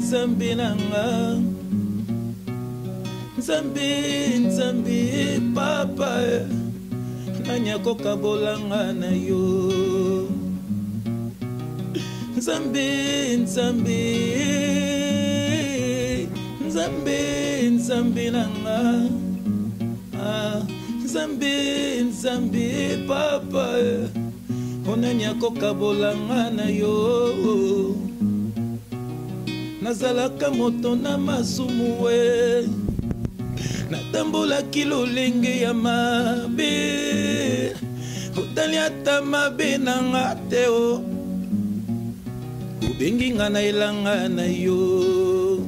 nzambe nanga nzambe papa nani akokabolanga na yo nzambe nanga nzambe papa nani akokabolanga na yo nazalaka moto na masumu we natambolaki lolenge ya mabe otali ata mabe nanga te o obengi nga na elanga na yo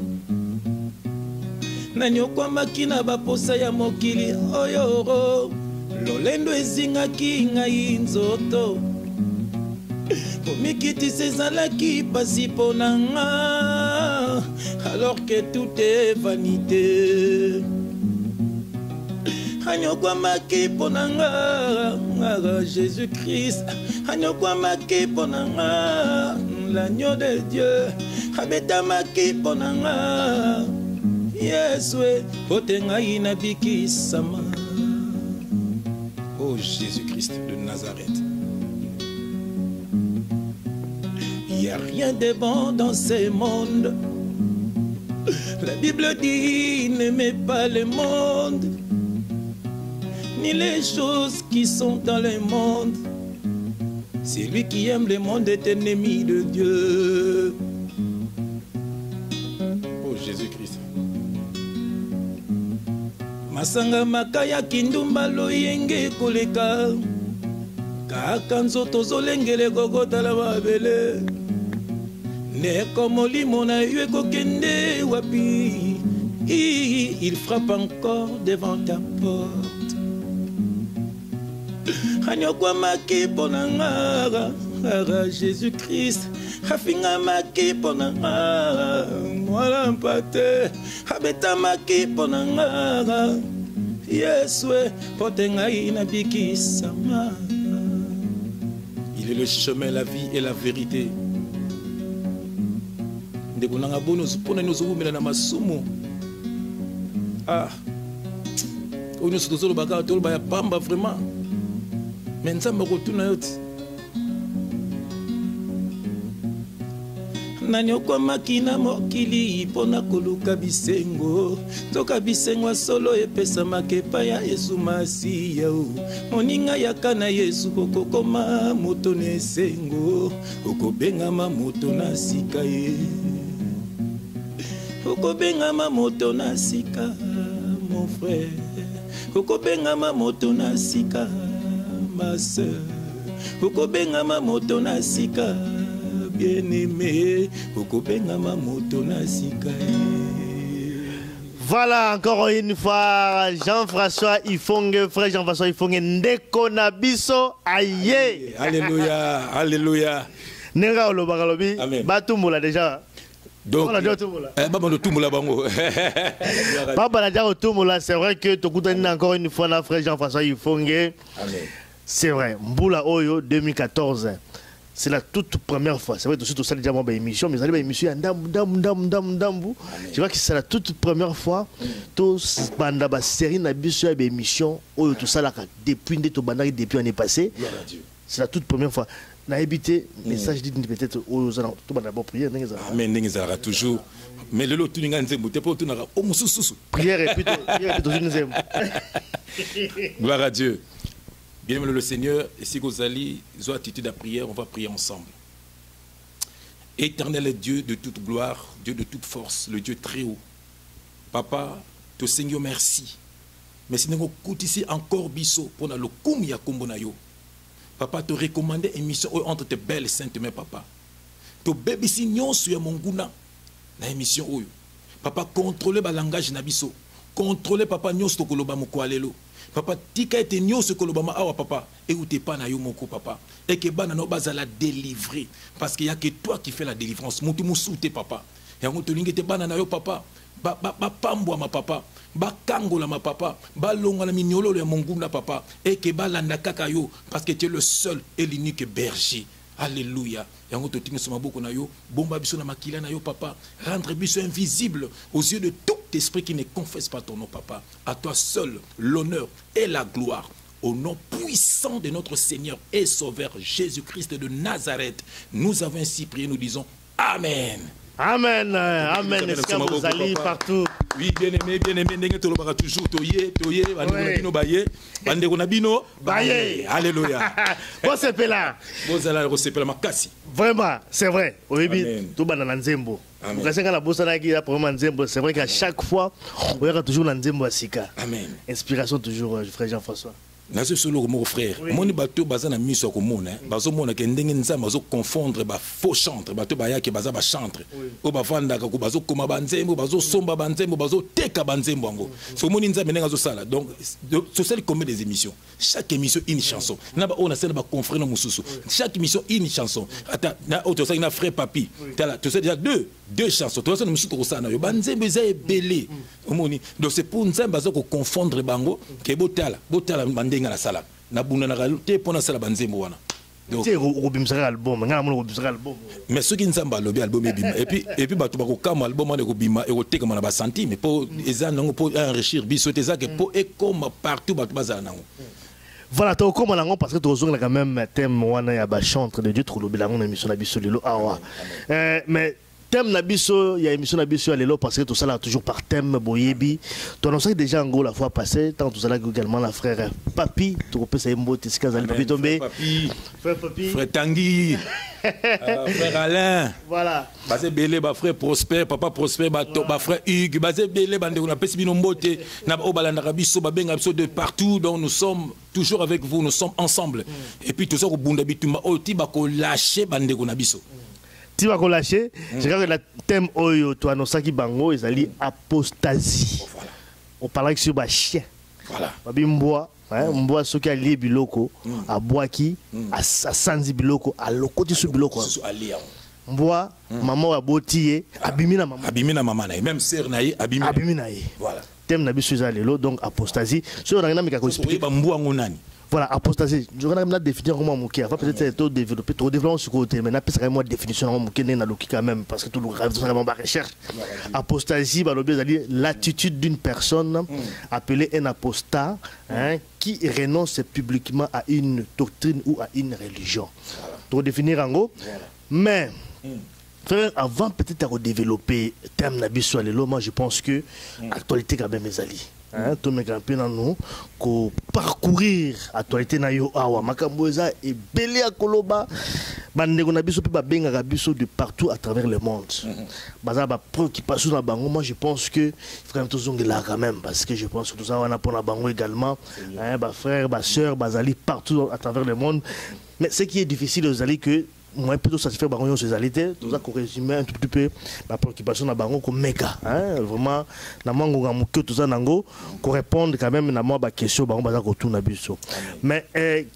nani okwamaki na baposa ya mokili oyo lolendo ezingaki ngai nzoto komikitisa ezalaki pasi mpo na nga alors que tout est vanité anyokwamaki mpo na nga Jésus-Christ anyokwamaki mpo na nga l'agneau de Dieu abetamaki mpo na nga Yesu po te ngai nabikisama. Oh Jésus-Christ de Nazareth, il n'y a rien de bon dans ce monde. La Bible dit n'aimez pas le monde ni les choses qui sont dans le monde. Celui qui aime le monde est ennemi de Dieu. Oh Jésus-Christ. Masanga makaya kindumba loyenge koleka kaka nzoto zolengele kokota la babele neko molimo na yo ekokende wapi. Il frappe encore devant ta porte. Anyokwamaki mpo na nga Jésus-Christ afingamaki mpo na nga mwana mpate abetamaki mpo na nga Yesu po te ngai nabikisama. Il est le chemin, la vie et la vérité. Ndeko nanga bono pona nozomela na masumu. Ah, oyo soto baka toloba ya pamba vraiment. Mais nzambe kotuna yoti. Nani okwamaki na mokili pona koluka bisengo. Toka bisengo solo epesamaki epai ya Yesu Masiya. Moninga yaka na Yesu kokokoma moto na esengo. Okobengama moto na sika ye. Okobengama moto na sika mon frère. Okobengama moto na sika ma sœur. Okobengama moto na sika bien-aimé. Okobengama moto na sika. Voilà encore une fois Jean-François Ifongue, frère Jean-François Ifongue, ndeko na biso aye. Alléluia, alléluia. Nenga olobakalobi batumula déjà. Donc, c'est vrai que tu encore une fois la frère Jean-François Ifongue. C'est vrai, Mboula Oyo 2014. C'est la toute première fois. C'est vrai, tout ça déjà mon émission, mais allez émission je vois que c'est la toute première fois. Tous banda série na biso émission Oyo tout ça là depuis depuis l'année passée. C'est la toute première fois. Na habité message dit peut-être aux alentours tout d'abord prière mais n'engagera toujours mais le lot tout n'engagera pas tout n'aura au mususu prière et plutôt nous aime. Gloire à Dieu. Bien aimé le Seigneur, et si vous allez ont attitude à prière, on va prier ensemble. Éternel Dieu de toute gloire, Dieu de toute force, le Dieu très haut. Papa, te Seigneur merci. Merci nous ici encore biso pour le koum ya kombonayo. Papa, te recommander une mission entre tes belles saintes mains, papa. To bébé si nyon sur mon gouna na émission oyo. Papa, contrôler le langage nabiso. Contrôler papa nyon to koloba mokwalelo. Papa, tika ete nyon se koloba ma awa papa. Et ou te pas na yo moko papa. Et que bana no baza la délivrer. Parce qu'il y a que toi qui fais la délivrance. Moutou moussoute papa. Et on te lingue te bana na yo papa. Ba pambwa ma papa. Ba kangola ma papa, ba longa la mignolo ya monguna papa, et que ba landa kaka yo, parce que tu es le seul et l'unique berger. Alléluia. Yango to tingi soma boko na yo, bomba biso na makila na yo papa, rendre biso invisible aux yeux de tout esprit qui ne confesse pas ton nom papa. À toi seul l'honneur et la gloire. Au nom puissant de notre Seigneur et Sauveur Jésus-Christ de Nazareth, nous avons ainsi prié, nous disons Amen. Amen, amen. Est-ce que vous allez partout? Oui, bien aimé, n'est-ce pas toujours toye, bandeko baye, bandeko nabino baye. Alléluia. Bon c'est là. Vous allez recevoir ma makasi. Vraiment, c'est vrai. Oui, tout banana nzembo. C'est vrai qu'à chaque fois, on verra toujours la nzembo à Sika. Amen. Inspiration toujours, frère Jean-François. Nazo solo mon frère, moni bato baza na miso ko mona, bazo mona ke ndenge nzamba bazo confondre ba faux chantre, bato baya ke baza ba chantre. O ba vanda ka ko bazo koma banzembo, bazo somba banzembo, bazo teka banzembo ngo. So moni nzamba nenga zo sala. Donc sur celle comme des émissions, chaque émission une chanson. Na ba on a celle ba confrère no mususu. Chaque émission une chanson. Ata na auto ça na frère papi. Tala, tu sais déjà deux chansons. Tu sais no mususu ko sana yo banzembo za ebele. Omoni. Donc c'est pour nzamba bazo ko confondre bango ke botala bande na sala na bunda na te pona sala banzembo wana donc album mais ceux qui ne savent pas le album et puis bato bako kama album wana ko bima e ko teka na ba centime pour ezana pour enrichir biso te ça que pour et comme partout bato bazana nango. Voilà, tu as comme on parce que tu as quand même thème wana ya ba chantre de Dieu trop le bilan on émission na biso lelo awa mais thème Nabiso, il y a émission Nabiso à l'élo parce que tout ça là toujours par thème Boyebi. Tu as déjà en gros la fois passée, tant tout ça là également la frère Papi, tu peux ça imbo Tiskazali Papi tombé. Frère Papi, frère Tanguy, frère Alain. Voilà. Basé belé ba frère Prosper, papa Prosper ba frère Hugues, basé belé bande on a pesi bino mbote na o balanda biso ba benga biso de partout donc nous sommes toujours avec vous, nous sommes ensemble. Et puis tout ça ko bunda bitumba o ti ba ko lâcher bande ko na biso. Tu vas relâcher. Je regarde le thème Oyo, toi, Nosaki Bango, ils allaient apostasie. Voilà. On parlait sur les chiens. Voilà. Mboa, Mboa, ceux qui allaient biloko, à Boaki, à Sanzi biloko, à Lokoti sous biloko. Mboa, maman a botié, abimina maman. Abimina maman, même sœur naïe, abimina. Voilà. Thème Nabi Suzalelo, donc apostasie. Sur la dynamique à expliquer. Voilà, apostasie. Je vais la définir comment mouké. Avant peut-être trop développer, trop développer sur côté. Mais n'appelle ça moi définition mouké n'est pas quand même parce que tout le rêve vraiment ma recherche. Apostasie, bah c'est-à-dire l'attitude d'une personne appelée un apostat, qui renonce publiquement à une doctrine ou à une religion. Pour définir en gros. Mais avant peut-être à développer thème Nabi Swalelo, moi je pense que l'actualité quand même est alliée. Tout mes grands-pères nous ko parcourir actualité na yo awa makamboza et belé à koloba bande ko na biso pe ba benga biso de partout à travers le monde. Baza ba préoccupation na bango, moi je pense que frère tozongi là quand même parce que je pense que tout ça on a pour na bango également ba frère ba sœur bazali partout à travers le monde. Mais ce qui est difficile aux alliés que moi plutôt satisfait par ces alités tout ça qu'on résume un tout petit peu la préoccupation na bango comme méga vraiment na mango ngamuke tout ça nango qu'on répondre quand même na moi ba question bango baza ko tourna biso mais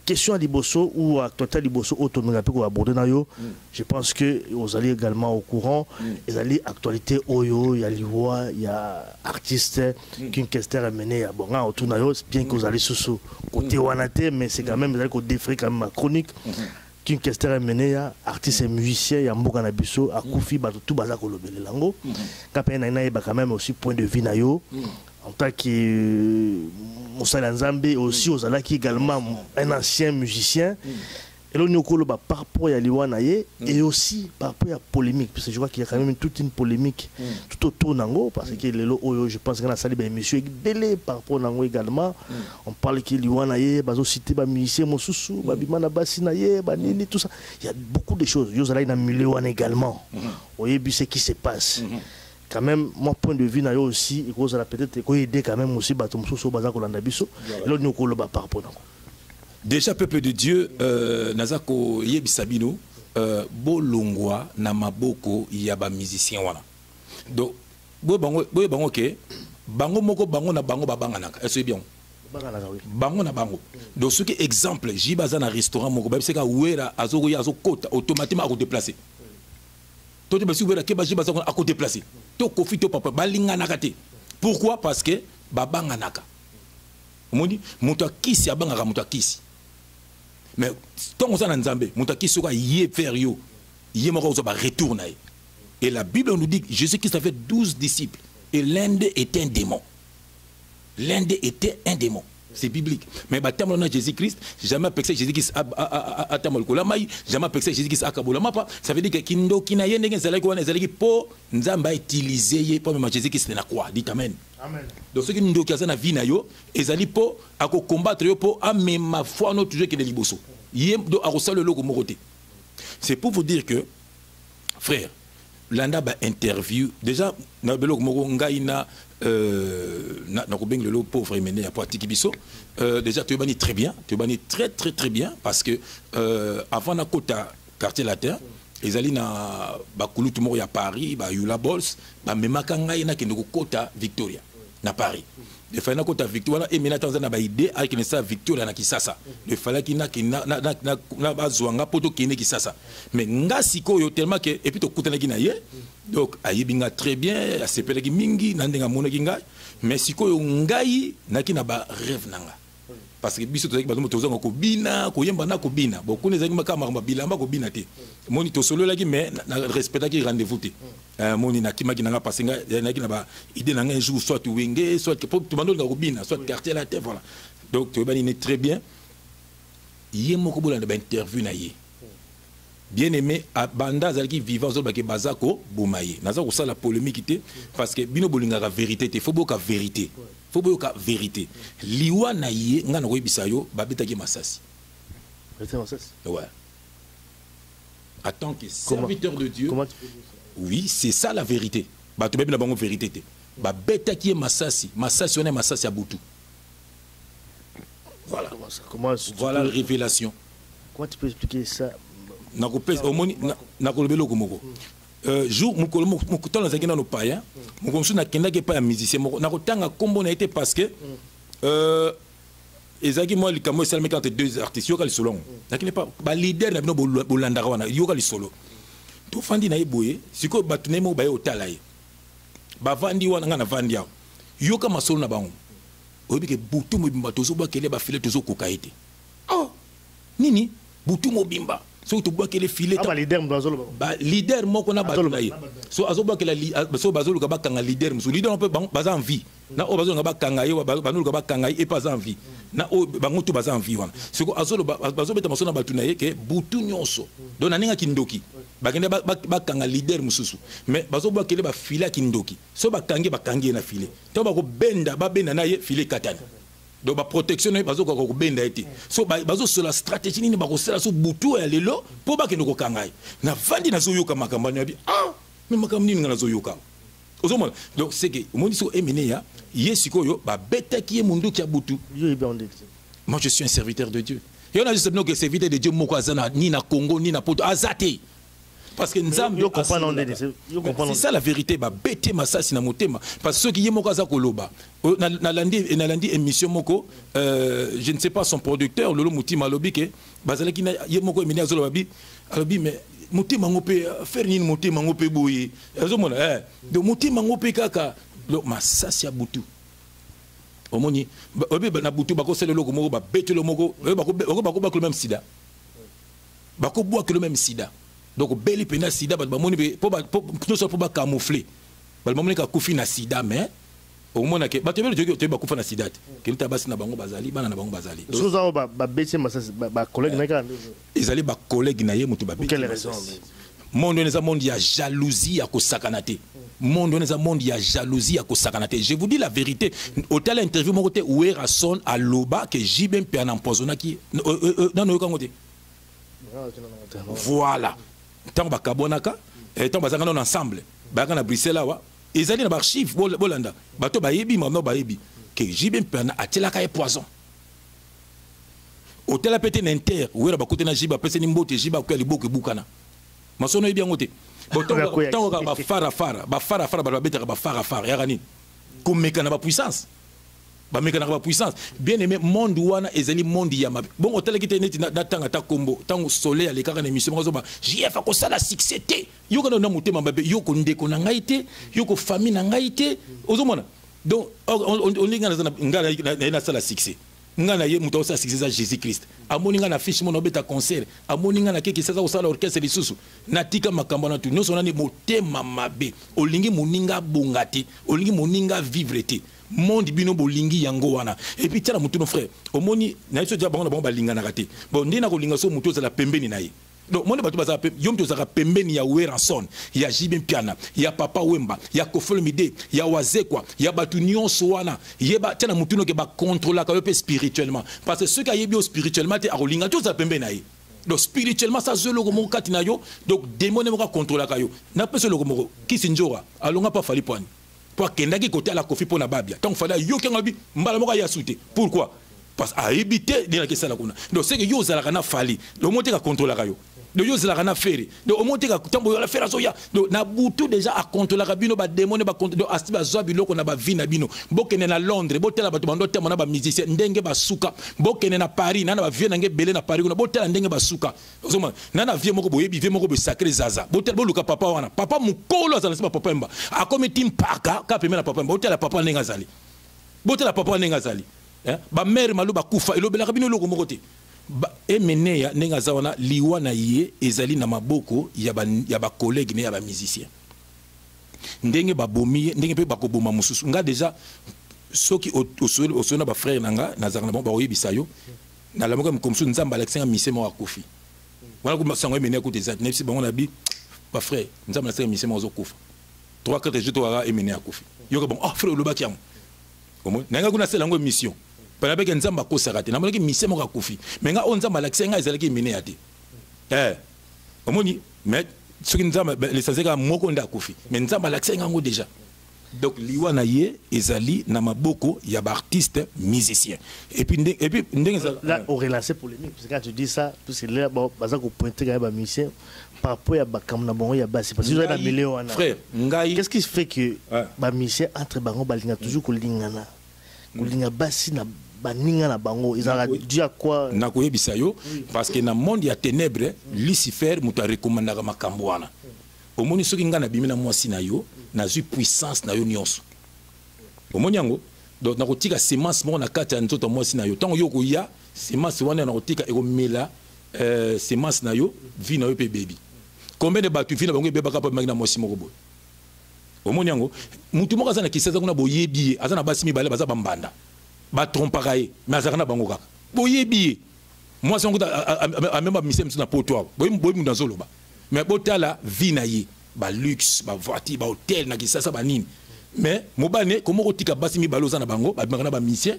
question à liboso ou à total liboso autonomie ko aborder na yo je pense que aux alliés également au courant les alliés actualité oyo ya liwa ya artiste qu'une question amené à bon autour na yo bien que aux alliés sous côté wanate mais c'est quand même ko défrer quand même ma chronique qu'une question menée à artistes et musiciens y a mboka na biso a kufi ba tout baza ko lobele lango kapé na ina ba quand même aussi point de vue na yo en tant que Moussa Nzambe aussi aux alaki également un ancien musicien et là nous kolo ba par rapport à liwana et aussi par rapport à polémique parce que je vois qu'il y a quand même toute une polémique tout autour nango parce que lelo oyo je pense que na sali ba monsieur belé par rapport nango également on parle que liwana ye bazo citer ba musicien mosusu ba bimana basi na ye ba nini tout ça il y a beaucoup de choses yo zala na milieu wana également oyebi ce qui se passe quand même mon point de vue na yo aussi il cause la peut-être ko aider quand même aussi ba mosusu baza ko landa biso là nous kolo ba par rapport nango. Déjà, peuple de Dieu, Nazako Yebisabino, Bolongwa, Namaboko, Yaba musicien. Donc, Bango, ok, Bango Moko, Bango na Bango, Babanganaka. Est-ce bien? Bango na Bango. Donc, ce qui est exemple, Jibaza na restaurant, Moko, c'est qu'à Ouera, Azogoya, Azokota, automatiquement à vous déplacer. Toi, tu vas suivre la Kebaji, Baza à vous déplacer. To Kofi, to Papa, Balinganakate. Pourquoi? Parce que Babanganaka. On dit, Moutouakisi, Abangara Moutouakisi. mais tant qu'on s'en a nzambe moutaki soka yé vers yo yé moko zo ba retourne. Et la Bible nous dit que Jésus-Christ avait 12 disciples et l'un d'eux était un démon. L'un d'eux était un démon. C'est biblique. Mais on a Jésus-Christ, jamais percé Jésus-Christ à Tamalkolamaï, jamais percé Jésus-Christ à Kabolamapa. Ça veut dire que Kindo Kinaye n'est pas Nzamba utilisé pour même Jésus-Christ na quoi. Dites Amen. Amen. Donc ce qui nous dit na vie na yo, ezali po à combattre yo po a même ma foi no toujours que de liboso. Yem do arosal le logo moroté. C'est pour vous dire que frère, landa ba interview déjà na belok moko ngaina na ko beng le pauvre mené à pratique biso déjà tu bani très bien, tu bani très bien parce que avant na kota quartier latin ezali na bakulu tout moko ya Paris ba yula bols ba memaka ngai na kendo kota Victoria na Paris le fallait na kota Victoria et mena tanzana ba idée avec na sa Victoria na Kisasa le fallait ki na bazwanga poto kine Kisasa mais nga sikoyo tellement que et puis to kutana ki na ye donc ayebinga très bien asepelaki mingi na ndenga monaki ngai mais sikoyo ngai naki na ba rêve nanga parce que biso tozaki bazo tozanga ko bina ko yemba na ko bina beaucoup les zaki makama bilamba ko bina te moni to solo laki mais na respectaki rendez-vous te moni na kimaki nanga parce que naki na ba idée nanga un jour soit wenge soit que tout bando ko bina soit quartier la terre voilà donc tu bani très bien yemoko bola na ba interview na ye bien aimé à banda zalaki vivant zo ba ke bazako bomaye naza ko sala polémique te parce que bino bolinga la vérité te faut boka vérité faut boka vérité liwa na ye ngana ko yebisa yo babetaki masasi ouais en tant que serviteur de Dieu oui c'est ça la vérité ba to bebina bango vérité te babetaki masasi on est masasi à butu voilà voilà la révélation. Comment tu peux expliquer ça? Jour mukolo mukutana zakina no paya mukomsu na kenda ke pa musicien moko na kotanga kombo na été parce que ezaki moi likamo salme quand deux artistes yo kali solo nakine pas ba leader na bino bolandaka wana yo kali solo to fandi na eboye siko batune mo ba yo talaye ba vandi wana ngana vandi ya yo kama solo na bango obike butu mo bimba tozo ba kele ba file tozo kokaite oh nini butu mo bimba so to bois que les filets ba leader mdazolo ba leader moko na batula ye so azoba que la so bazolo ka bakanga leader musu leader on peut baza en vie na o bazolo ka bakanga ye banulu ka bakanga ye et pas en vie na o bangoto baza en vie wana so azolo bazobeta maso na batuna ye ke butu nyonso donc naninga kindoki bakende bakanga leader mususu mais bazoba que les ba filet kindoki so bakangi na filet to ba ko benda ba benda na ye filet katana donc la protection est bazo ko benda été so bazo sur la stratégie ni ba ko sala so butu ya lelo po ba kendo ko kangai na vandi na zo yoka makamba ni bi ah mais makamba ni na zo yoka ozomona donc c'est que moni so emene ya yesiko yo ba betaki ye mundu ki butu moi je suis un serviteur de Dieu et on a juste que serviteur de Dieu moko azana ni na Congo ni na poto azate parce que nzambe c'est ça la vérité ba bete masasi na motema parce que ceux qui yemo kaza koloba na landi émission moko je ne sais pas son producteur lolo mutima lobi ke bazala ki na yemo ko emini azolo babi alobi mais mutima ngope faire ni mutima ngope boye azomona de mutima ngope kaka lo masasi ya butu omoni obi na butu bako sele loko moko ba bete lo moko bako même sida bako boire que le même sida. Donc beli pena sida ba moni po tout ça pour ba camoufler ba moni ka kufi na sida mais au moins que ba tebelo to ba kufa na sida ke nta basi na bango bazali bana na bango bazali so za ba beti masasi ba collègue na ka ezali ba collègue na ye mutu ba beti quelle raison monde neza monde ya jalousie ya ko sakanate monde neza monde ya jalousie ya ko sakanate je vous dis la vérité au tel interview mon côté Ouera son à Loba que Jibem pe en empoisonna qui non no kangote voilà tant bakabonaka tant bazanga ensemble baka na Bruxelles wa ezali na archive bolanda bato bayebi mano bayebi que Jibem pena atelaka e poison hôtel pété n'inter Ouera bakote na Jiba pese ni mbote Jiba ko liboko bukana masono yebi ngote tant ba fara ba betaka ba fara yarani komeka na ba puissance ba meka na ba puissance bien aimé monde wana ezali monde ya mabe bon hôtel ki teneti na tanga ta kombo tango soleil ale kaka na émission ko ba JF ko sala succès te yoko na mutema mabe yoko ndeko na ngaite yoko famille na ngaite ozomona donc on linga na ngala na sala succès ngana ye muto sa succès Jésus Christ amoni ngana fiche mon obeta concert amoni ngana keki sasa osala orchestre lisusu natika makambo na tu nyonso nani motema mabe olingi moninga bongati olingi moninga vivre te monde bino bolingi yango wana et puis tiala mutu no frère omoni na yeso dia bango na bango balinga na kate bon ndina ko linga so mutu za la pembeni na ye donc monde batu baza yom to za pembeni ya Weranson ya Jibin Piana ya Papa Wemba ya Kofolomide ya Wazekwa ya batu nyonso wana yeba tiala mutu no ke ba contrôler ka pe spirituellement parce que ceux qui yebi spirituellement te a linga to za pembeni na ye donc spirituellement ça zelo ko mo kati na yo donc démon mo ka contrôler ka yo na pe zelo ko mo kisinjora alonga pa fali poani pour kendaki côté à la Kofi pour na babia tant fallait yo kengabi mbala mo ka ya souté pourquoi parce à éviter de la question la kuna donc c'est que yo zala kana fali le monter ka contrôler ka yo de yo zala kana faire donc au monter ka tambo la faire soya donc na butu déjà à contrôler ka bino ba démon ba contrôler donc asiba zo biloko na ba vie na bino bokene na Londres botela ba bando tema na ba musicien ndenge ba suka bokene na Paris na ba vie na nge belé na Paris kuna botela ndenge ba suka ozoma na vie moko boyebi vie moko be sacré zaza botela boluka papa wana papa mukolo azala siba papa mba akomi timpaka ka pemena papa mba botela papa ndenge azali botela papa ndenge azali ba mère malu ba kufa elobela ka bino loko moko te emeneya ndenge aza wana liwa na ye ezali na maboko ya ba collègue ne ya ba musicien ndenge babomi ndenge pe bakoboma mususu nga déjà soki osona ba frère nanga nazaka na bon ba oyebisa yo na la moko comme nzamba Alexandre mise mo akufi wana ko sango emene ko des années si bango na bi ba frère nzamba Alexandre mise mo ozokufa 3-4 jours to ara emene akufi yo bon oh frère lobaki yango omo nanga kuna sela ngo mission pendant que nzamba ko sarate na molaki mise mo akufi mais nga on nzamba Alexandre ezalaki emene ya te omoni mais ce qui nous a les sazeka moko nda akufi mais nzamba Alexandre ngo déjà donc liwa na ye ezali na maboko ya ba artiste musicien et puis là on relance polémique parce que quand tu dis ça parce que là bon baza ko pointer ga ba musicien par rapport ya ba kam na bongo ya basi parce que na million wana frère ngai qu'est-ce qui fait que ba musicien entre bango balinga toujours ko lingana ko linga basi na baninga na bango ezala dû à quoi na ko yebisa yo parce que na monde ya ténèbres Lucifer muta recommandaka makambo wana omoni soki nga na bimina mwasi na yo na zu puissance na yo nyonso omoni yango donc na kotika semence mo na kati ya nzoto mwasi na yo tango yo ko ya semence wana na kotika ekomela semence na yo vie na yo pe baby combien de batu vie na bango beba kapa magina mwasi moko boy omoni yango mutu moko azana kisasa kuna boyebi azana basi mibale baza bambanda ba trompaka ye mais azaka na bango kaka boyebi mwasi ngo a même ba mise na poto boy mu dans zoloba mais botala vie na ye ba luxe ba voiture ba hôtel na kisasa ba nini mais mobane komo kotika basi mi baloza na bango ba bimaka na ba mission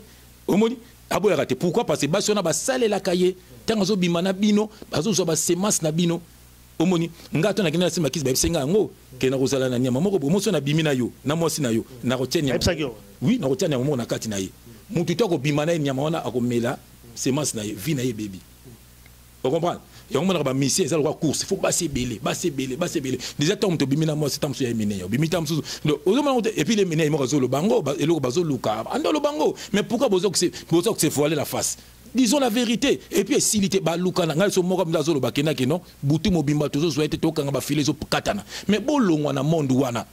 omoni aboya kate pourquoi parce que basi ona ba salela kaye tango zo bimana bino bazo zo ba semence na bino omoni ngato na kina sima kisi ba senga ngo ke na kozala na nyama moko bomoso na bimina yo na mosi na yo na rotenya oui na rotenya mo na kati na ye mutu to ko bimana nyama wana akomela semence na ye vie na ye baby vous comprenez et on a ba mission ça le course il faut passer belé déjà tom to bimina moi c'est tam so ya mine yo bimita msusu et puis les mine mo zo lo bango et lo bazo luka ando lo bango mais pourquoi bozo que c'est voiler la face disons la vérité et puis silité ba luka na ngal so mo comme zo lo bakena ke non butu mobimba tozo zo ete to kanga ba filer zo katana mais bolongwa na monde wana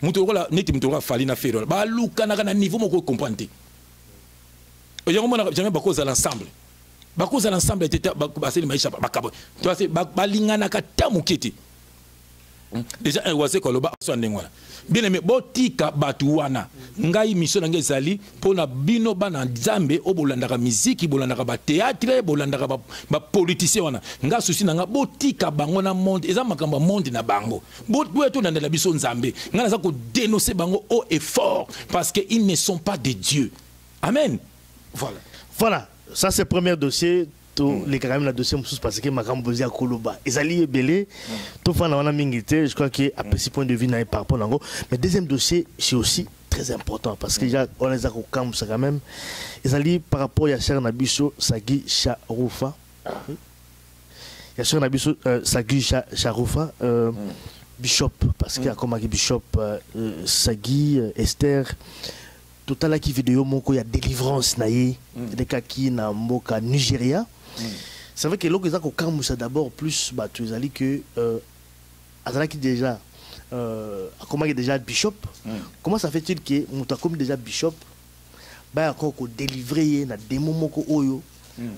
mutu ko neti mutu ko fali na fero ba luka na niveau mo ko comprendre et on a jamais ba cause à l'ensemble bakoza l'ensemble était baseli maisha bakabo tu vois c'est balingana kata mukiti déjà un wase koloba so ndengwana bien aimé botika batu wana ngai mission na ngezali pona bino bana nzambe obolandaka musique bolandaka ba théâtre bolandaka ba politicien wana nga souci na nga botika bango na monde eza makamba monde na bango boto na ndela biso nzambe nga naza ko dénoncer bango haut et fort parce que ils ne sont pas des dieux amen voilà. Ça c'est le premier dossier. Les carrément le dossier parce que ma cambosie à Koloba. Ils allaient belé. Tout fan on a mingité. Je crois que à petit point de vue n'a pas rapport n'ango. Mais deuxième dossier c'est aussi très important parce que déjà on les a au camp ça quand même. Ils allaient par rapport à Cher Nabiso Sagui Charoufa. Il y a Cher Nabiso Sagui Charoufa Bishop parce qu'il y a comme Bishop Sagui Esther. Total qui vidéo moko ya délivrance naie des cas qui na moka Nigeria. C'est vrai que l'autre ça quand ça d'abord plus bah tu as dit que azala qui déjà comment déjà bishop comment ça fait-il que muta comme déjà bishop ba ko ko délivrer ye na démon moko oyo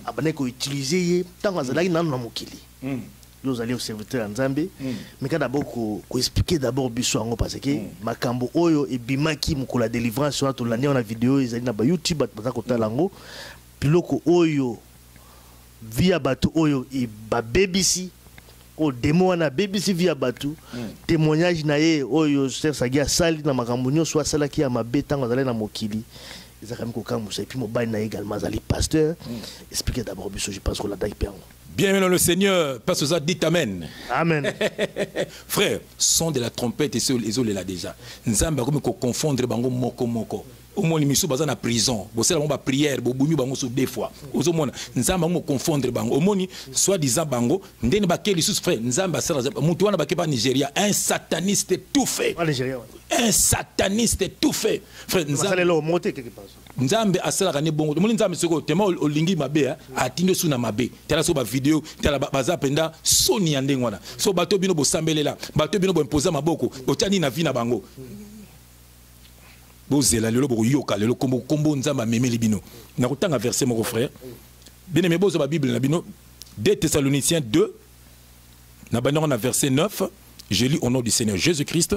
abane ko utiliser ye tant azalaki nanu na mokili nous allons au serviteur Nzambe mais quand d'abord ko expliquer d'abord biso yango parce que makambo oyo e bimaki mukula délivrance sur to lani na vidéo ezali na ba YouTube baza ko talango biloko oyo via batu oyo e ba BBC o démon na BBC via batu témoignage na ye oyo Ser Sagi asali na makambo nyonso asalaki ya mabe tango azali na mokili ezakami ko kambusa et puis mobile na également azali pasteur expliquer d'abord biso je pense qu'on l'a d'ailleurs. Bien maintenant le Seigneur, passe aux dites Amen. Amen. Frère, son de la trompette et les eaux là déjà. Nzamba comme ko confondre bango moko moko. Au moins miso baza na prison. Bo sala ba prière, bo bunyu bango so deux fois. Ozo mona nzamba mo confondre bango. Au moins soit disant bango, ndeni ba keli sous frère, nzamba sala mutu wana ba ke ba Nigeria, un sataniste tout fait. Un sataniste tout fait. Frère nzamba le monter quelque part. Nzambe asala kane bongo. Moni nzambe soko tema olingi mabe atinde suna mabe. Tala so ba vidéo, tala baza penda soni ya ndenge wana. So bato bino bo sambelela, bato bino bo imposer maboko, otani na vie na bango. Bozela lelo bo yoka lelo kombo nzamba memeli bino. Na kotanga verset mon frère. Bien aimé bozo ba Bible na bino 2 Thessaloniciens 2 na banana na verset 9, je lis au nom du Seigneur Jésus-Christ.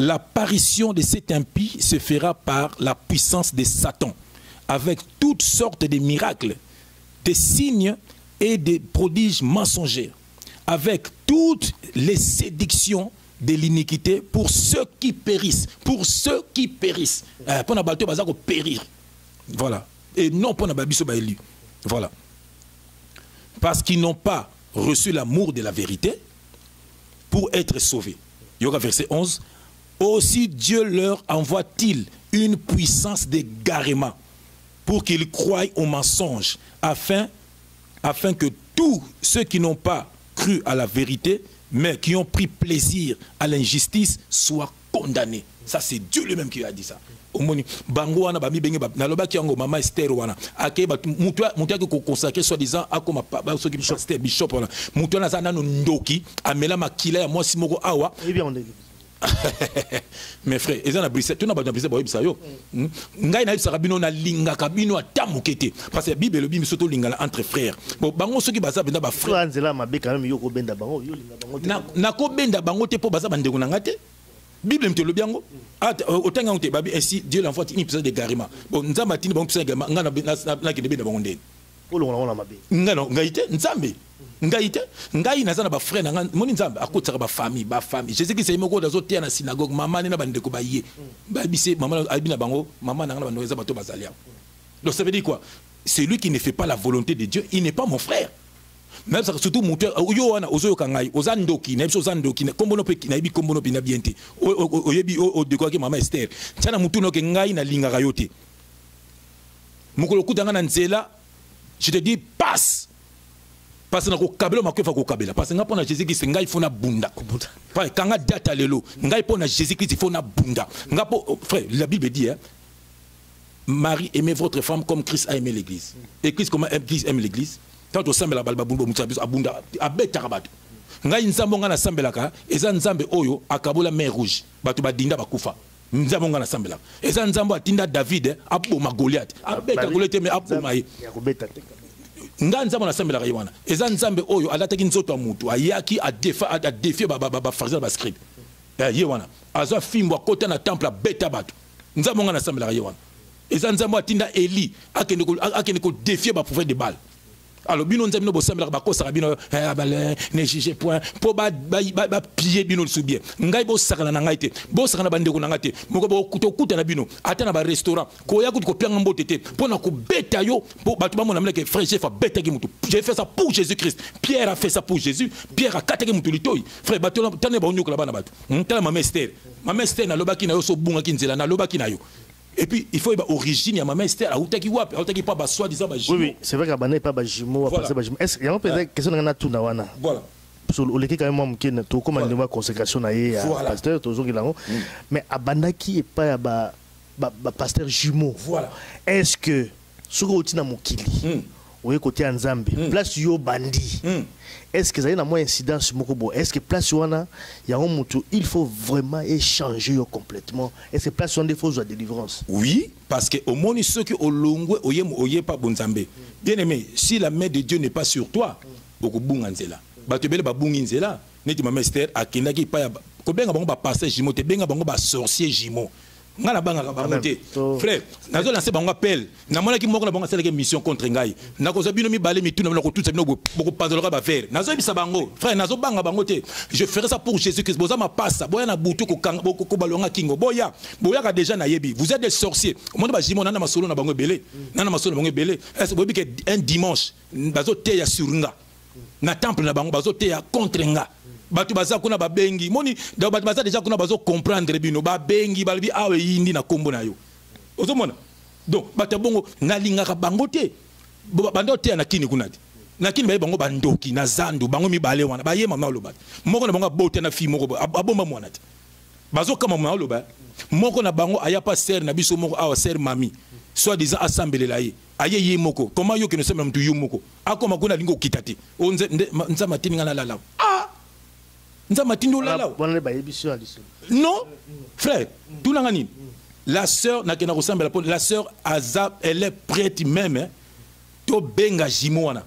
L'apparition de cet impie se fera par la puissance de Satan, avec toutes sortes de miracles, des signes et des prodiges mensongers, avec toutes les séductions de l'iniquité pour ceux qui périssent. Pour ceux qui périssent. Pour na bato bazako périr. Voilà. Et non pour na babiso ba élu. Voilà. Parce qu'ils n'ont pas reçu l'amour de la vérité pour être sauvés. Il y aura verset 11. Aussi Dieu leur envoie-t-il une puissance d'égarement pour qu'ils croient au mensonge, afin que tous ceux qui n'ont pas cru à la vérité, mais qui ont pris plaisir à l'injustice, soient condamnés. Ça, c'est Dieu lui-même qui a dit ça. Bango wana ba mi benge ba naloba ki yango mama Esther wana akay ba mutu ko consacrer soi-disant akoma ba so ki bishop wana mutu na zana no ndoki amela makila ya mwasi moko awa. Mes frères, ils ont la brisé. Tu n'as pas de brisé, ça yo. Ngai na isa kabino na linga kabino atamukete. Parce que Bible le Bible surtout linga entre frères. Bon, bango ceux qui basa benda ba frère. Nzela mabe quand même yo ko benda bango, yo linga bango. Na ko benda bango te po basa bande ko ngate. Bible me te le biango. Autant ngate babi ainsi Dieu l'envoie une puissance d'égarement. Bon, nzamba tini bango puissance d'égarement ngana na ke benda bango ndeni. Ko longa na mabe. Ngano ngaite nzambe. Ngaite ngai nazana ba frère na moni nzambe akotaka ba famille Jésus qui c'est moko dazo tia na synagogue maman na bande ko ba ye ba bise maman abina bango maman na bande eza bato bazalia. Donc ça veut dire quoi? Celui qui ne fait pas la volonté de Dieu, il n'est pas mon frère. Même ça surtout mutu yo wana ozo kangai ozandoki na biso zandoki kombono pe na bi kombono pe na biente oyebi o de quoi que maman Esther tana mutu no ke ngai na linga kayote mukolo kutanga na nzela je te dis passe. Parce que kabelo makofa ko kabela parce que ngapona Jésus Christ ngai fona bunda parce que nga data lelo ngai pona Jésus Christ fona bunda ngapo frère la Bible dit hein Marie aimez votre femme comme Christ a aimé l'église et Christ comme Christ aime l'église quand on sambela balba bumbo mutabiso abunda abeta kabato ngai nzambo nga na sambelaka eza nzambe oyo akabola mer rouge bato badinda bakufa nzambo nga na sambela eza nzambo atinda David aboma Goliath abeta Goliath mais aboma ye nga nzambo na sambela kayiwana eza nzambe oyo alataki nzoto ya mutu ayaki a défier ba pharisien ba scribe ye wana aza fimbo akota na temple abeta bato nzambo nga na sambela kayiwana eza nzambo atinda Eli akende ko défier ba prophète de Baal. Alors bino nzambe no bosambela ba kosaka bino balé ne jugez point po ba piller bino sous bien ngai bo sakana na ngai te bo sakana bande ko na ngai te moko bo kutokuta na bino ata na ba restaurant ko ya ko pianga mbote te pona ko beta yo bo batu ba mona meleke frère chef a beta ki mutu j'ai fait ça pour Jésus-Christ. Pierre a fait ça pour Jésus. Pierre a kataki mutu litoi frère batu tane ba onyoka la bana batu tala mama Esther na lobaki na yo so bunga kinzela na lobaki na yo. Et puis il faut origine ya maman Esther autaki wapi autaki pas ba soi disant ba jumeau. Oui c'est vrai qu'abana n'est pas ba jumeau passer ba jumeau. Est-ce qu'il y a une peut-être question na tuna wana. Voilà. Sur le qui quand même mkene to comme une consécration na ye pasteur toujours qui là mais abana qui est pas ba pasteur jumeau. Voilà. Est-ce que sur otina mokili oui côté Nzambe place yo bandi est-ce que ça y a un incident sur Mokobo est-ce que place wana il y a un mutu il faut vraiment échanger complètement est-ce que place wana il faut jouer délivrance oui parce que au moins ceux qui au longwe oyé pas bon Nzambe bien aimé si la main de Dieu n'est pas sur toi beaucoup bunga nzela ba tebele ba bungi nzela neti mama Esther akendaki pa ko benga bango ba passer jimo te benga bango ba sorcier jimo ngana banga bango te frère nazo lancer bango appel na mona ki moko na bango sala ke mission contre ngai nako za bino mi balé mi tuna ko tout ça bino boko panzoloka ba faire nazo bisa bango frère nazo banga bango te je ferai ça pour Jésus Christ boza ma passa boya na butu ko kanga ko balonga kingo boya ka déjà na yebi vous êtes des sorciers monde ba jimo nana masolo na bango belé nana masolo na bango belé est-ce bobi que un dimanche bazo te ya surunga na temple na bango bazo te ya contre nga batu baza kuna babengi moni da batu baza déjà kuna bazo comprendre bino babengi balbi awe yindi na kombo na yo ozomona donc batu bongo ngalinga ka bango te bando te na kini kuna te na kini baye bango bandoki na zandu bango mibale wana baye mama loba moko na bango bote na fi moko abomba mwana te bazo kama mama loba moko na bango aya pa ser na biso moko awa ser mami soit disant assemblée là aye ye moko comment yo que nous sommes mtu yu moko akoma kuna lingo kitati onze nza matini ngana la non, frère, tout le monde. La sœur, la sœur Azab, elle est prête même. To benga jimoana.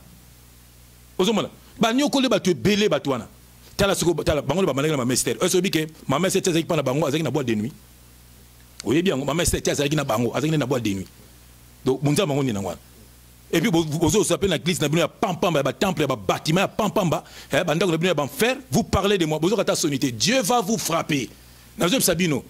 Ozomona. Banyo kole ba tu belé batwana. Tala soko tala bango ba manela ma mester. Est-ce que ma mère c'était avec na bango avec na boîte de nuit. Oui bien, ma mère c'était avec na bango avec na boîte de nuit. Donc munza bango ni nangwa. Et puis vous s'appelez la glisse, na pampamba, ba temple, ba bâtiment, pampamba, ba fer, vous parlez de moi, vous aurez ta sonité. Dieu va vous frapper. Nazem Sabino,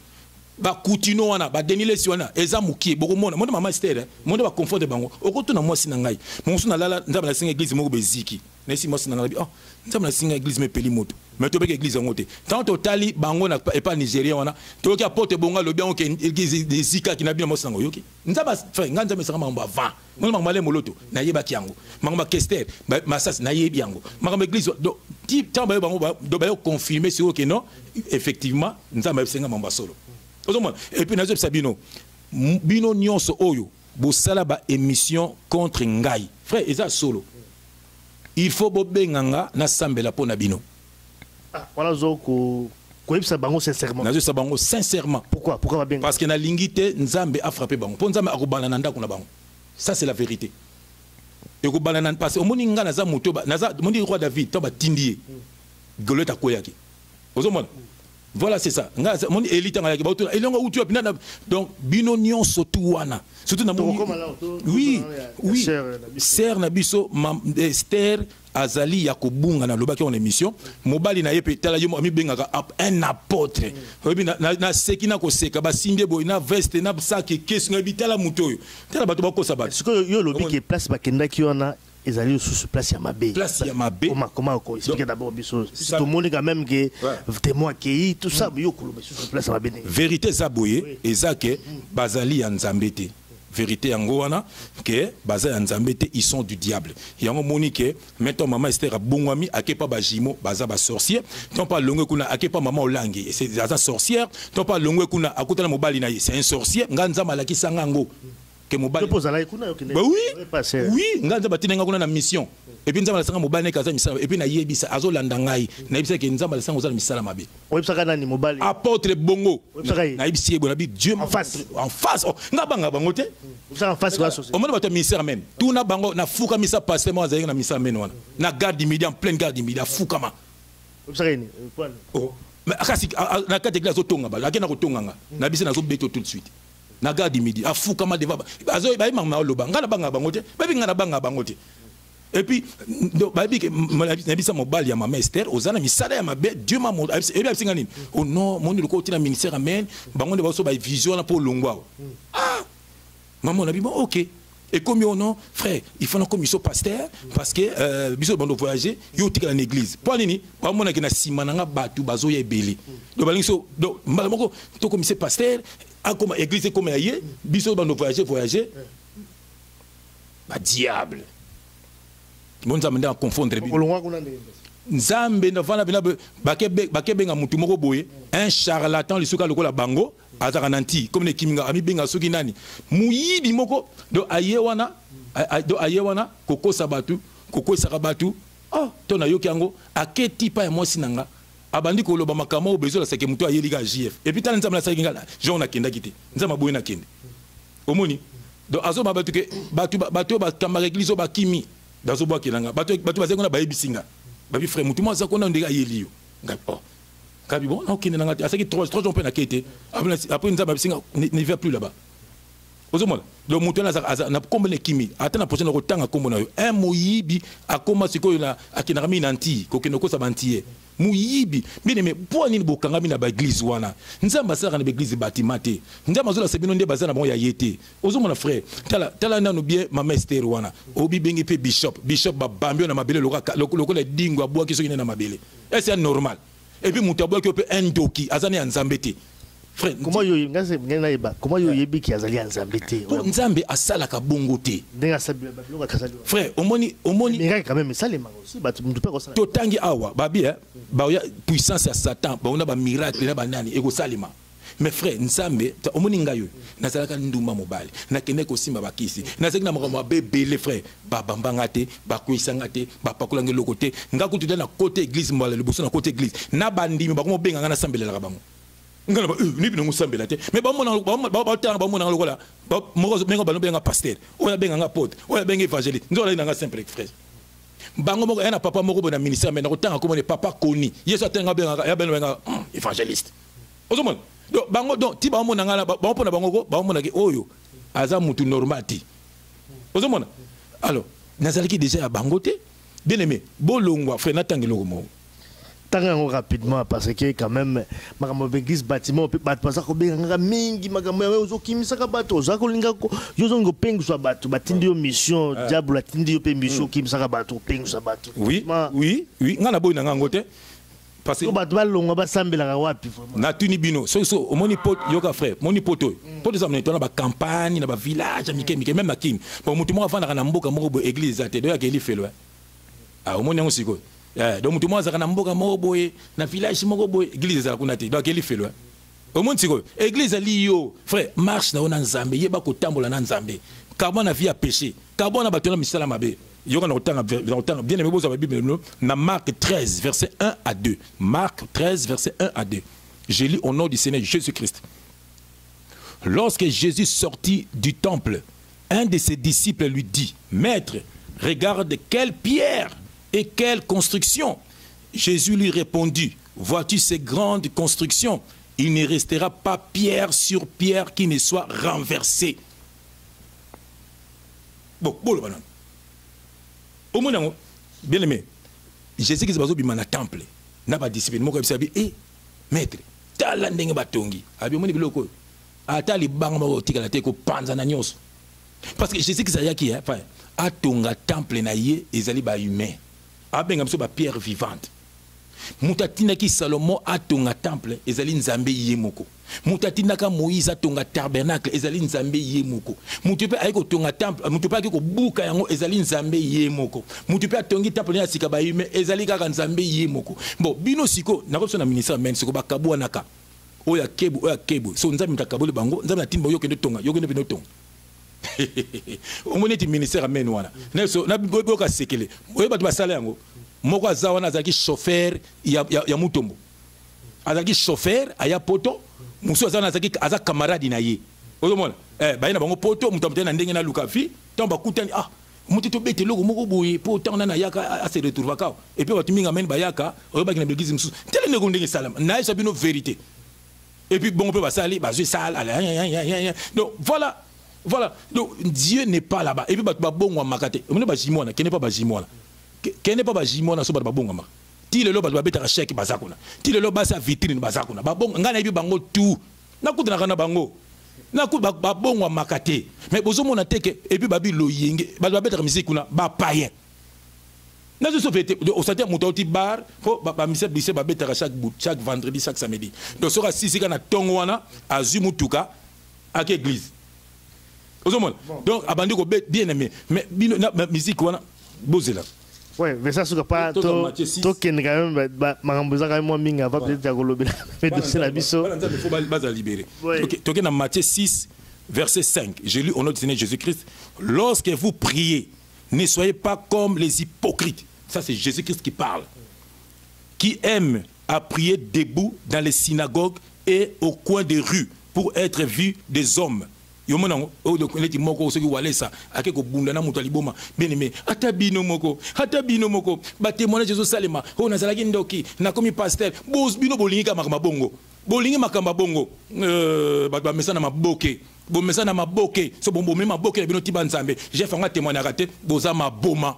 ba kutino wana, ba denile si wana, eza mukie, boko mona, mona mama Esther, mona ba confort de bango. Okoto na moi sinangai. Mon suna lala, nzamba na singa église moko beziki. Nesi moi sinangai, oh, nzamba na singa église me peli moto. Mais to beke église ngote. Tant totali bango na et pas Nigeria wana, to ki apporte bonga lo bien que église de zika ki na bien moi sinango yoki. Nzamba frère, nganza me sanga mamba va. Mona mangale moloto, na yeba ki yango. Mangamba Kester, masas na yebi yango. Mangamba église do ti tant ba bango do ba confirmer sur que non, effectivement, nzamba senga mamba solo. Et puis Nazeb Sabino, bino nyonso oyo, bosala ba émission contre ngai. Frère, eza solo. Il faut bobenganga na sambela pona bino. Ah, voilà zoko koyebisa bango sincèrement. Nazeb Sabango sincèrement. Pourquoi va benga? Parce que na lingité nzambe a frappé bango. Po nzambe akobana na ndako na bango. Ça c'est la vérité. Et kobana na parce que omoni nga naza moto ba naza moni roi David to ba tindie. Goleta koyaki. Ozomona. Voilà, c'est ça. Mon élite en donc bino nyonso tout wana. Surtout na oui, oui. Sœur Nabiso Esther Azali Yakobunga na lobaki en émission. Mobali na yepe tala yo ami benga un apôtre. Na sekina ko seka ba simbie boy na veste na saki kesu na bitala mutoyo. Tala bato bako sabat. Ce que yo lobi ki place bakenda ki wana ezali sous place ya mabe. Place ya mabe. Comment expliquer d'abord biso. Tout le monde quand même que témoin qui tout ça yo kolo sous place ya mabe. Vérité zaboye ezake bazali ya nzambete. Vérité yango wana que bazali ya nzambete ils sont du diable. Yango monique maintenant maman Esther bongwami akepa ba jimo baza ba sorcier. Tant pas longwe kuna akepa maman olangi c'est za sorcière. Tant pas longwe kuna akutana mobali na ye c'est un sorcier. Nganza malaki sangango. Bah oui, nganza batinenga kuna na mission. Et puis nzamba la sanga mobali kaza misala et puis na yebisa azolanda ngai. Na yebisa ke nzamba la sanga ozala misala mabe. Oyebisa nani mobali? Apôtre Bongo. Na yebisi bona bi Dieu en face. En face. Ngabanga bango te. En face quoi société. On m'a bato ministère même. Tout na bango na fuka misa pasteur mo azali na misa men wana. Na garde immédiat en pleine garde immédiat fuka ma. Oyebisa nani? Oh. Mais akasi na kate glace otonga ba. Akena ko tonganga. Na bisi na zo beto tout de suite. Na garde midi afuka ma deva azo ba mama loba ngala banga bangote babi ngana banga bangote et puis babi ke na bisa mobali ya mama Esther ozana misala ya mabe Dieu m'a montré et bien singani oh non mon le côté na ministère amen bango de baso ba vision na pour longwa ah maman na bi bon OK et comme on non frère il faut na commission pasteur parce que biso bando voyager yo tika na église pour nini ba mona ke na simana nga batu bazo ya ebeli do balinso do moko to commission pasteur a comme église comme ailleurs biso bando voyager ba diable mon nzambe na confondre bi nzambe na vana bina bakebe nga mutu moko boye un charlatan lisuka lokola bango azaka nanti comme ne kiminga ami benga soki nani muyibi moko do aye wana aye wana koko sabatu koko sakabatu ah to na yoki yango aketi pa ya mwasi nanga abandi ko loba makamo bezo la seke muto ayeli ga JF et puis tala nzamba la seke ngala jean nakenda kite nzamba boye nakende omoni donc azo mabatu ke batu ba kamara église ba kimi dazo bwa kelanga batu bazengo na bayebisinga babi frère mutu moi zakona ndega ayeli yo nga oh kabi bon okende nanga asaki 3 jours pe na kete après nzamba bisinga ne va plus là-bas ozomona le mutu na kombone kimi ata na prochaine rotanga kombona yo un moyibi akoma sikoyo na akinaka mi nanti kokeno ko sabantiye muyibi bine me po nini bokanga mi na ba église wana nzamba sala na ba église batimate nzamba zola sebino nde bazana bon ya yete ozomona frère tala nanu bien mama Esther wana obi bengi pe bishop ba bambio na mabele lokola dingwa bwa kiso ina na mabele c'est normal et puis mutu abwa ki pe endoki azani ya nzambete frère comment yo ngase ngena iba comment yo yebi ki azali ya nzambete nzambe asala ka bongo te ndenga sabi ba kasali frère omoni mais quand même ça les mango aussi ba mutu pe ko sala to tangi awa babi ba ya puissance ya satan ba ona ba miracle na banani eko salima mais frère nzambe omoni ngayo nazalaka nduma mobali nakende ko simba bakisi nazaki na makambo bebele frère ba bambanga te ba kuisanga te ba pakulange lokote ngakutu na côté église mbala le boso na côté église na bandimi ba ko benga na sambela bango ngana ba ni bino musambela te mais ba mona ba tanga ba mona lokola ba moko mengo ba no benga pasteur oya benga nga pote oya benga évangéliste nzola ina nga simple frère bango moko yana papa moko na ministère mais na kotanga ko ne papa koni yeso atenga benga ya benga évangéliste ozomona donc bango donc ti ba mona ngala ba pona bango ko ba mona ke oyo aza mutu normal ti ozomona alors nazalaki déjà ya bango te bien aimé bolongwa frère natangelo mo tango rapidement parce que quand même makambo l'église bâtiment bat pasa ko benga mingi makambo ozo kimisaka bato zako linga ko yozo ngo pengu so bato batindi yo mission diable atindi yo pe mission kimisaka bato pengu so bato oui ngana boy na ngango te parce que bato balonga basambela wapi na tuni bino so omoni pot yoka frère moni poto poto ça na ba campagne na ba village mike même na kim bon mutu mo afana na mboka moko bo église ate do ya keli felo ah omoni ngo siko donc mutu mo azaka na mboka moko boye na village moko boye église za kuna te do ya keli felo omoni siko église ali yo frère marche na ona nzambe yeba ko tambola na nzambe kabona na vie à péché kabona batona misala mabe yoka na otanga bien aimé boza ba bible na Marc 13 verset 1 à 2 Marc 13 verset 1 à 2 je lis au nom du Seigneur Jésus-Christ. Lorsque Jésus sortit du temple, un de ses disciples lui dit: Maître, regarde quelle pierre et quelle construction. Jésus lui répondit: Vois-tu ces grandes constructions? Il ne restera pas pierre sur pierre qui ne soit renversée. Bon, au moins, bien aimé, Jésus qui s'est passé dans le temple, n'a pas disciple, moi comme ça, maître, tala ndenge batongi, abi moni biloko, atali bang mo tika la teko panza na nyos. Parce que Jésus qui s'est qui enfin, atonga temple na ye, ezali ba humain. Abenga mso ba pierre vivante. Mutatina ki Salomon atonga temple, ezali nzambe yemoko. Mutatina ka Moïse atonga tabernacle, ezali nzambe yemoko. Mutupe ayiko tonga temple, mutupe ayiko buka yango, ezali nzambe yemoko. Mutupe atongi temple na sika ba humain, ezali kaka nzambe yemoko. Bon, bino siko, na kopso na ministère men siko ba kabwa naka. Oya kebu, so nzambe mtakabole bango, nzambe na timba yokende tonga, yokende bino tonga. Omoni ti ministère amen wana. Na so na boka sekele. Oye batu basala yango. Moko azawana azaki chauffeur ya mutombo. Azaki chauffeur aya poto, muso azawana azaki aza camarade na ye. Ozomona bayina bango poto mutamte na ndenge na lukafi, tamba kutani muti to bete loko moko boye po tanga na yaka a se retrouver ka. Et puis batu minga men bayaka, oyeba kina l'église musu. Tele ne gondenge salam. Na isa bino vérité. Et puis bon on peut basali, bazui sale. Donc voilà. Donc Dieu n'est pas là-bas. Et puis batu babongo makate. On ne ba jimona, qui n'est pas ba jimona. Qui n'est pas ba jimona so batu babongo makate. Ti le lo batu babeta chèque bazakuna. Ti le lo basa vitrine bazakuna. Babongo ngana ebi bango tout. Nakuta na bango. Nakuta babongo makate. Mais bozo mona teke et puis babi lo yenge. Batu babeta musique kuna ba païen. Nazo so fete au saté mutauti bar ko ba mise bise babeta chaque vendredi chaque samedi. Donc sera sisi kana tongo wana azumutuka ak église. Donc abandi ko bien aimé mais bino na musique wana bozela. Ouais, mais ça, c'est pas tout qui est quand même maramboza quand même moins minga va peut-être à Golobé mais de c'est la biso. Il faut libérer. Ok, tu es dans Matthieu 6 verset 5. J'ai lu au nom du Seigneur Jésus-Christ. Lorsque vous priez, ne soyez pas comme les hypocrites. Ça, c'est Jésus-Christ qui parle. Qui aiment à prier debout dans les synagogues et au coin des rues pour être vus des hommes. Bien aimé, atabino moko, batémoignage Jésus Salema, on a zalaki ndoki, na komi pasteur, bos bino bolingi ka makamba bongo. Bolingi makamba bongo, ba mesa na maboke. Bo mesa na maboke, so bombo me maboke na bino tibanzambe. J'ai fait un témoignage raté, boza maboma.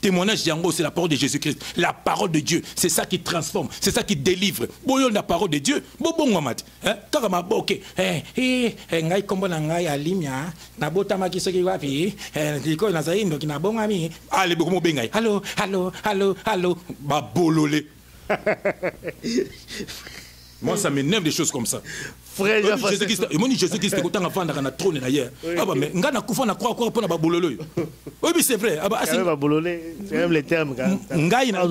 Témoignage yango, c'est la parole de Jésus-Christ, la parole de Dieu, c'est ça qui transforme, c'est ça qui délivre. Boyon la parole de Dieu, bobongo mat, hein, kaka boke, ngai kombo na ngai alimia, na botama ki soki wapi, liko na zaindo ki na bonga mi, allez bokomo bengai, allo, ba bololé. Moi, ça m'énerve des choses comme ça. Frère, Jésus-Christ, Jésus-Christ, quand on a fait un trône d'ailleurs. Ah bah mais on a couffé na croix pour na babololo. Oui, mais c'est vrai. Ah bah c'est babololé, c'est même les termes. Ngai na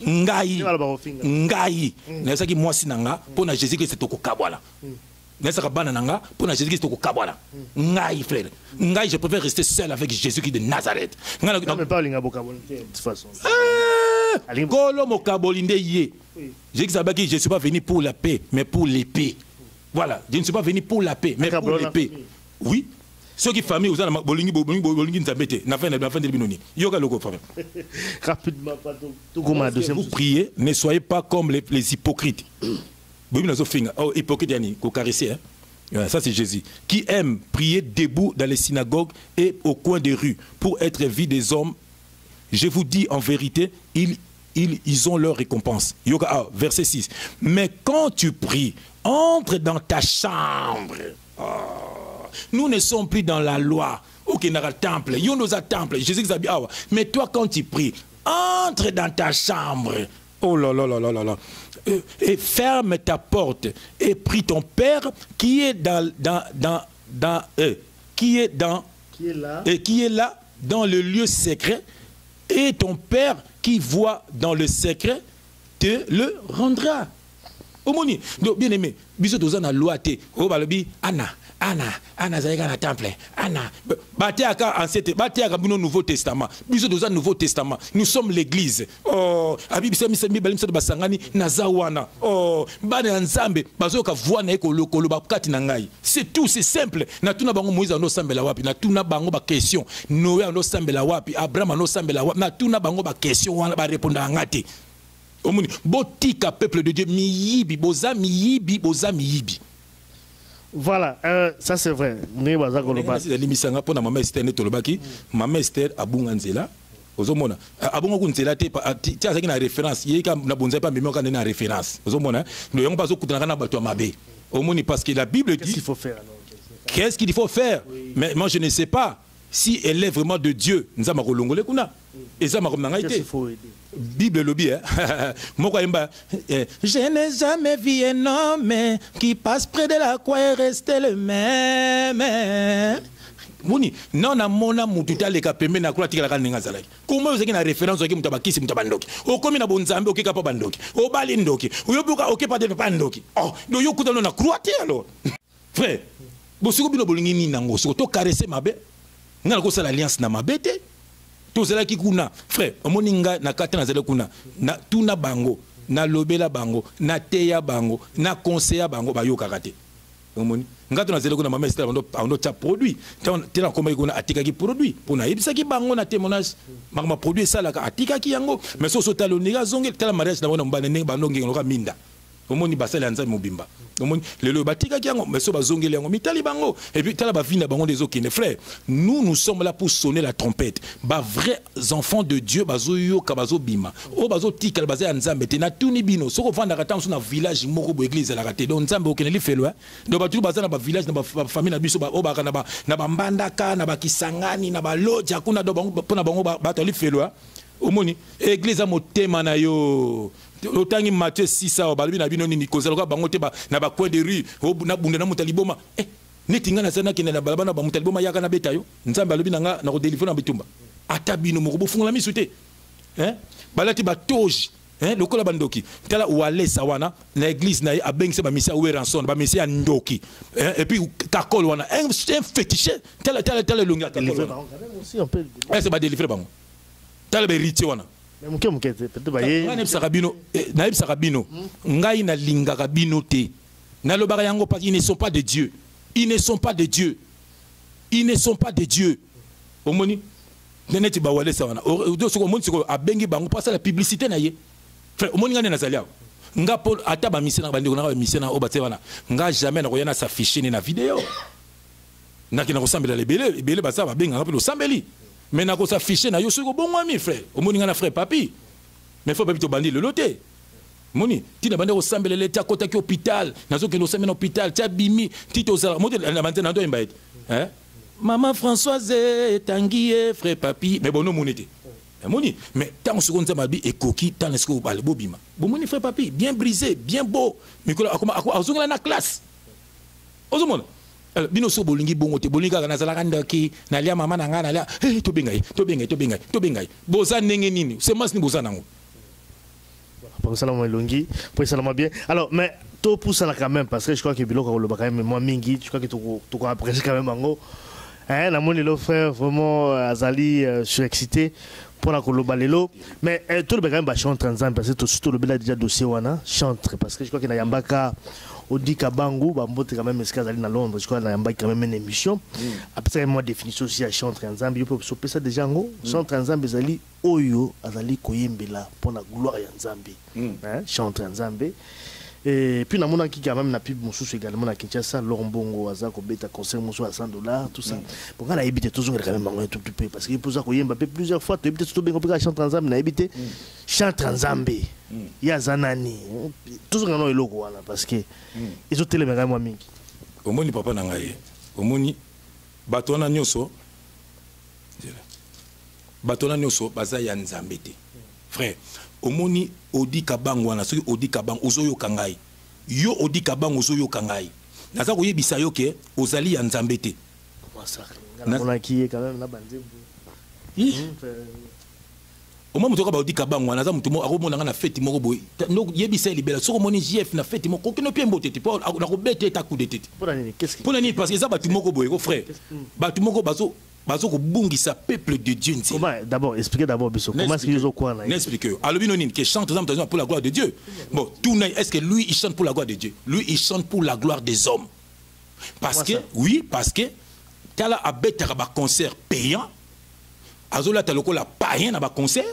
ngai. Na ça qui moi sinanga pour na Jésus-Christ to ko kabwala. Na ça ka bana nanga pour na Jésus-Christ to ko kabwala. Ngai frère. Ngai je préfère rester seul avec Jésus-Christ de Nazareth. Non mais pas linga bokabolo de toute façon. Kolo mokabolinde yé. Je ne suis pas venu pour la paix, mais pour l'épée. Voilà, je ne suis pas venu pour la paix, mais pour l'épée. Oui. Ceux qui famille, vous avez rapidement, vous priez, ne soyez pas comme les hypocrites. Hypocrite, ça c'est Jésus. Qui aime prier debout dans les synagogues et au coin des rues pour être vus des hommes. Je vous dis en vérité, ils ont leur récompense. Verset 6. Mais quand tu pries, entre dans ta chambre. Nous ne sommes plus dans la loi. Ok, dans le temple. Nous nos temple. Jésus a dit, mais toi, quand tu pries, entre dans ta chambre. Oh là là là là là là. Et ferme ta porte et prie ton Père qui est qui est là dans le lieu secret. Et ton Père qui voit dans le secret te le rendra. Omoni, donc bien aimé, biso doza na loi te. O balobi Anna zaika na temple. Anna, batiaka ancien, batiaka bino Nouveau Testament. Biso doza Nouveau Testament. Nous sommes l'église. Oh, abibisa misemi balimsa basangani nazawana. Oh, bana nzambe bazoka voix na ekolo bakati na ngai. C'est tout, c'est simple. Na tuna bango Moïse ando sambela wapi, na tuna bango ba question. Noé ando sambela wapi, Abraham ando sambela wapi. Na tuna bango ba question wana ba répondre ngati. Omoni, botika peuple de Dieu miyibi, boza miyibi. Voilà, ça c'est vrai. Maman Esther netolobaki, Maman Esther abunganzela. Ozomona, abunganzela te tia zaki na référence, yeka na bonza pas mémoire na référence. Ozomona, nous yong pas okutana na bato mabe. Omoni parce que la Bible dit qu'est-ce qu'il faut faire alors? Qu'est-ce qu'il faut faire? Mais moi je ne sais pas si elle est vraiment de Dieu. Nzama kolongole kuna. Et ça m'a comme il faut aider. Bible lobby hein. Je n'ai jamais vu un homme qui passe près de la croix et reste le même. Moni non na mona mututa le kapembe na kula tikala kaninga zalaki. Comment vous avez une référence au mutabakisi mutabandoki. O komi na bonzambe o kika pa bandoki. O bali ndoki. O yobuka o kepa de bandoki. Oh, do yokuta na croix alors. Frère, bosuko bino bolingi ni nango. So to caresser mabe. Ngala ko sala alliance na mabete. Tozela ki kuna frère omoninga na kata na zela kuna na tuna bango na lobela bango na teya bango na conseiller bango bayoka kate omoni ngato na zela kuna Maman Esther ando ta produit tena koma kuna atika ki produit pona ibisa ki bango na témoignage makama produit sala ka atika ki yango mais so taloniga zonge tala mariage na bona mbana ne banonge ngoka minda omoni basala nza mobimba omoni lelo batika ki yango mais so bazongeli yango mitali bango et puis tala ba vinda bango des okine frère nous sommes là pour sonner la trompette ba vrais enfants de Dieu bazoyo ka bazobima o bazotika bazaya nzambe te na tuni bino soko vanda kata na village moko bo église la kate donc nzambe okene li felo donc ba tu bazana ba village na ba famille na biso ba o ba na ba mbandaka na ba kisangani na ba loja kuna do bango pona bango ba to li felo omoni église a motema na yo otangi Matthieu 6 balobi na bino nini kozala bango te na ba coin de rue na bunda na mutaliboma netinga na sana kene na balabana ba mutaliboma yaka na beta yo nzambe alobi na nga na ko délivrer na bitumba ata bino moko bofungola misu te balati ba toge hein lokola bandoki tala wale sawana na église na abengse ba misia we ranson ba misia ndoki hein et puis kakol wana un fétiche tala longa kakol aussi on peut c'est ba délivrer bango tala be riti wana mais peut-être ba ye na sabino ngai na linga kabino te na lobaka yango parce qu'ils ne sont pas de Dieu, ils ne sont pas de Dieu, ils ne sont pas de Dieu. Omoni neneti ba wale sawana o soko moni soko abengi bango pasa la publicité na ye frère omoni ngane na zalia nga Paul ata ba misena ba ndeko na ba misena o batse wana nga jamais na koyana s'afficher na vidéo na kina ko sambela lebele ba sa ba benga ngapelo sambeli mais na ko s'afficher na yo soko bongo ami frère omoni ngana frère papi mais faut pas to bandi le loté moni tina bande ko sambela leta kota ki hôpital nazo ke no sambela hôpital tia bimi tito za moto na bande na ndo imbaite hein. Maman Françoise Tanguy frère papi mais bon non monité moni mais tant seconde ça m'a dit et coquille tant est-ce que vous parlez bobima bon moni frère papi bien brisé bien beau mais a zonga na classe ozomona bino so bolingi bongo te bolinga kana zala kanda ki na lia mama na ngana lia to bengai boza ndenge nini c'est mas ni boza nango pour ça la longi pour ça la bien alors mais tout pour ça quand même parce que je crois que biloko le quand même moi mingi je crois que tu apprécies quand même bango. Hein, la moni le frère vraiment azali surexcité pour la kolobalelo mais tout le bagage ba chanter ensemble parce que tout le bela déjà dossier wana chanter parce que je crois que na yambaka Odi Kabangu ba mbote quand même escazali na Londres je crois na yambaka quand même une émission après moi définition aussi à chanter ensemble il peut se passer déjà ngo chanter ensemble azali oyo azali koyembela pour la gloire ya Nzambe hein chanter ensemble. Et puis, on a quand même pub également à Kinshasa, Lombongo, Azako, Beta, concert à $100, tout ça. Pour qu'on a évité toujours quand même un tout petit peu. Parce qu'il faut que plusieurs fois, tu as évité tout bien compris, chante en Zambie, on a évité chante en Zambie. Il y a Zanani. Toujours quand on est logo, parce que ils ont télé, mais moi, mingi. Au moins, papa n'a pas eu. Au moins, Batona Nyoso, Batona Nyoso, Bazaya Nzambé. Frère. Omoni odi kabang wana soki odi kabang ozoyo kangai yo odi kabang ozoyo kangai naza koyebisa yo ke ozali ya Nzambe te on qui quand même na banzembo oma mutoka ba odi kabang wana naza mutumo akomona na fête moko boy no yebisa libela soko moni JF na fête moko kino piembo tete po na ko bete ta coup de tête pour nani parce que ça ba tumoko boy ko frère ba tumoko bazo sa peuple de Dieu. Comment d'abord expliquez d'abord comment est-ce qu'ils ont quoi là? N'expliquez. Alors binonine qui chante pour la gloire de Dieu. Bon, tout est-ce que lui il chante pour la gloire de Dieu? Lui il chante pour la gloire des hommes. Parce que oui, parce que tala abeta ba concert payant. Azola taloko la païen na ba concert.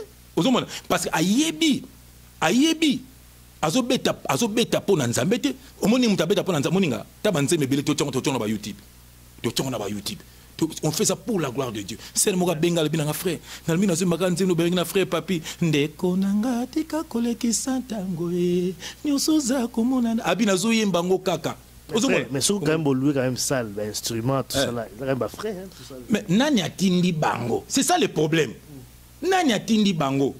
Parce que ayebi azobeta pour Nzambe te. Omoni mutabeta pour Nzambe moninga. Tabanze mebele to tongo ba YouTube. To tongo na ba YouTube. On fait ça pour la gloire de Dieu. C'est le moga bengal binanga frère. Na mina zo makanzi no benga frère papi. Ndeko nanga tika koleki santangoe. Nyoso za komona abina zo yemba ngo kaka. Mais so quand même lui quand même sale instrument tout ça là. Il quand même frère tout ça. Mais nani atindi bango. C'est ça le problème. Nani atindi bango.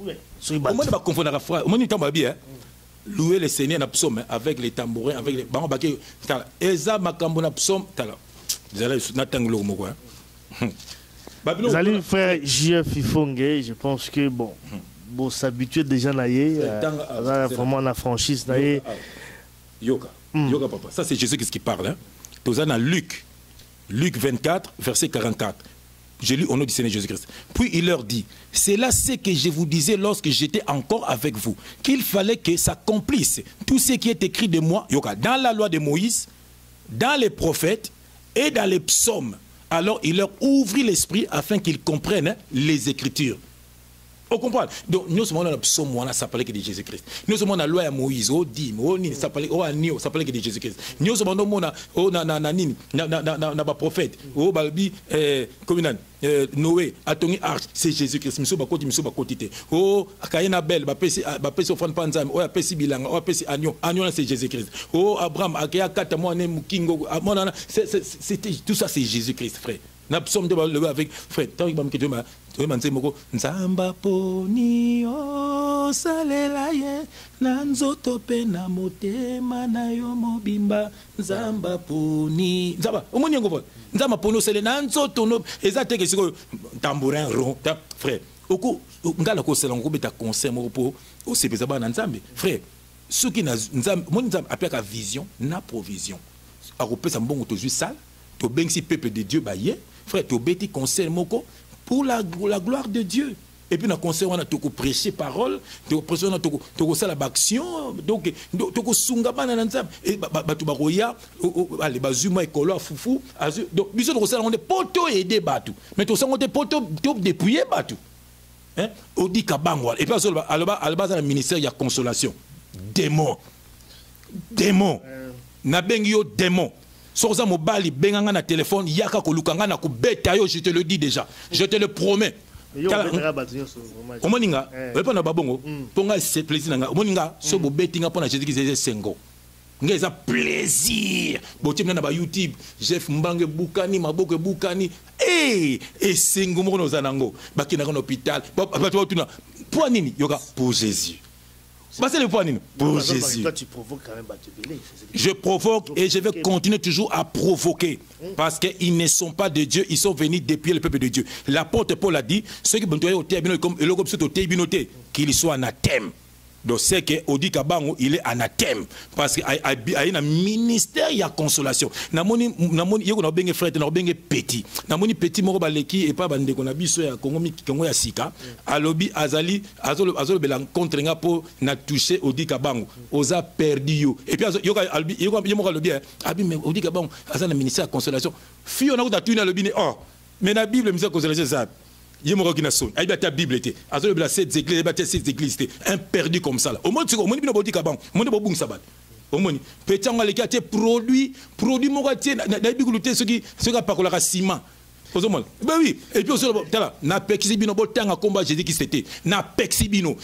Oui. Au moins pas confondre la frère. Au moins il tombe bien. Louer le Seigneur na psaume avec les tambourins avec les bango baké. Eza makambo na psaume tala. Vous allez faire JF Ifongue, je pense que bon s'habituer déjà là, vraiment la franchise là. Yoga papa, ça c'est Jésus qui parle. Tout ça dans Luc 24 verset 44. Je lis au nom du Seigneur Jésus-Christ. Puis il leur dit, c'est là ce que je vous disais lorsque j'étais encore avec vous, qu'il fallait que s'accomplisse tout ce qui est écrit de moi, dans la loi de Moïse, dans les prophètes et dans les psaumes. Alors il leur ouvrit l'esprit afin qu'ils comprennent les Écritures. On comprend. Donc nous sommes dans le psaume, ça parlait que de Jésus-Christ. Nous sommes dans la loi de Moïse, ça parlait que de Jésus-Christ. Nous sommes dans le prophète, Noé, Atoni Arch, c'est Jésus-Christ. Nous sommes à côté. Oh, Akayena Bel, Bapesi Ofan Panzam, oh, Apesi Bilanga, oh, Apesi Agnon, c'est Jésus-Christ. Oh, Abraham, Akaya Katamone, Mukingo, tout ça c'est Jésus-Christ, frère. Na psaume de avec frère tant que tu m'as manzé moko nzamba poni o salela ye na nzoto pe na motema na yo mobimba nzamba poni nzamba omoni ngo nzamba poni o salela na nzoto no ezate ke siko tambourin rond frère oko ngala ko sala ngo beta conseil mo po o sepeza ba na nzambe frère ceux qui na nzambe mon nzambe appelle vision na provision a kopesa mbongo to ju sale to bengsi peuple de Dieu ba ye frère to beti conseil moko pour la gloire de Dieu. Et puis, on a conseillé, on a prêché parole, on a fait l'action, donc, on a sungaba na nzambe. Et tu baroya, allez, bazuma ekolo fufu, donc, biso on est poto aider batu. Mais tout ça, on est poto dépouiller batu. Hein? On dit kabangwa. Et puis, à la base, dans le ministère, il y a consolation. Démon. Démon. Na bengyo démon. Sorza mobali benganga na téléphone, yaka kolukanga na kubeta yo, je te le dis déjà. Je te le promets. Omoninga, pas na babongo, ponga c'est plaisir nga. Omoninga, so bo betinga pona Jésus qui c'est sengo. Nga plaisir. Botim na ba YouTube, Jeff Mbange Bukani, Maboke Bukani. Et sengo mo no zanango. Baki na hôpital. Ba tu tuna. Pour nini yoga pour Jésus. C'est le point pour Jésus. Toi, tu provoques quand même. Je provoque et je vais continuer toujours à provoquer. Parce qu'ils ne sont pas de Dieu, ils sont venus dépier le peuple de Dieu. L'apôtre Paul a dit, ceux qui vont au qu'il soit anathème. Donc c'est que Odi Kabango il est anathème parce qu'il y a un ministère il y a consolation. Namoni yeko na benge frère na benge petit. Namoni petit moko baleki et pas bande ko na biso ya Congo ya sika. Alobi azali azolo bela contre nga po na toucher Odi Kabango. Oza perdu yo. Et puis yoko moko alobi abi mais Odi Kabango azana ministère ya consolation. Fio na ko tuna alobi ne oh mais na Bible ministère consolation ça. Il y a ta Bible, cette église, un perdu comme ça. Au moins, tu as dit que au moins, petit produit, ceux qui parlent de ciment. Ben oui, et puis na pexibino botanga combat Jésus qui c'était na pexibino.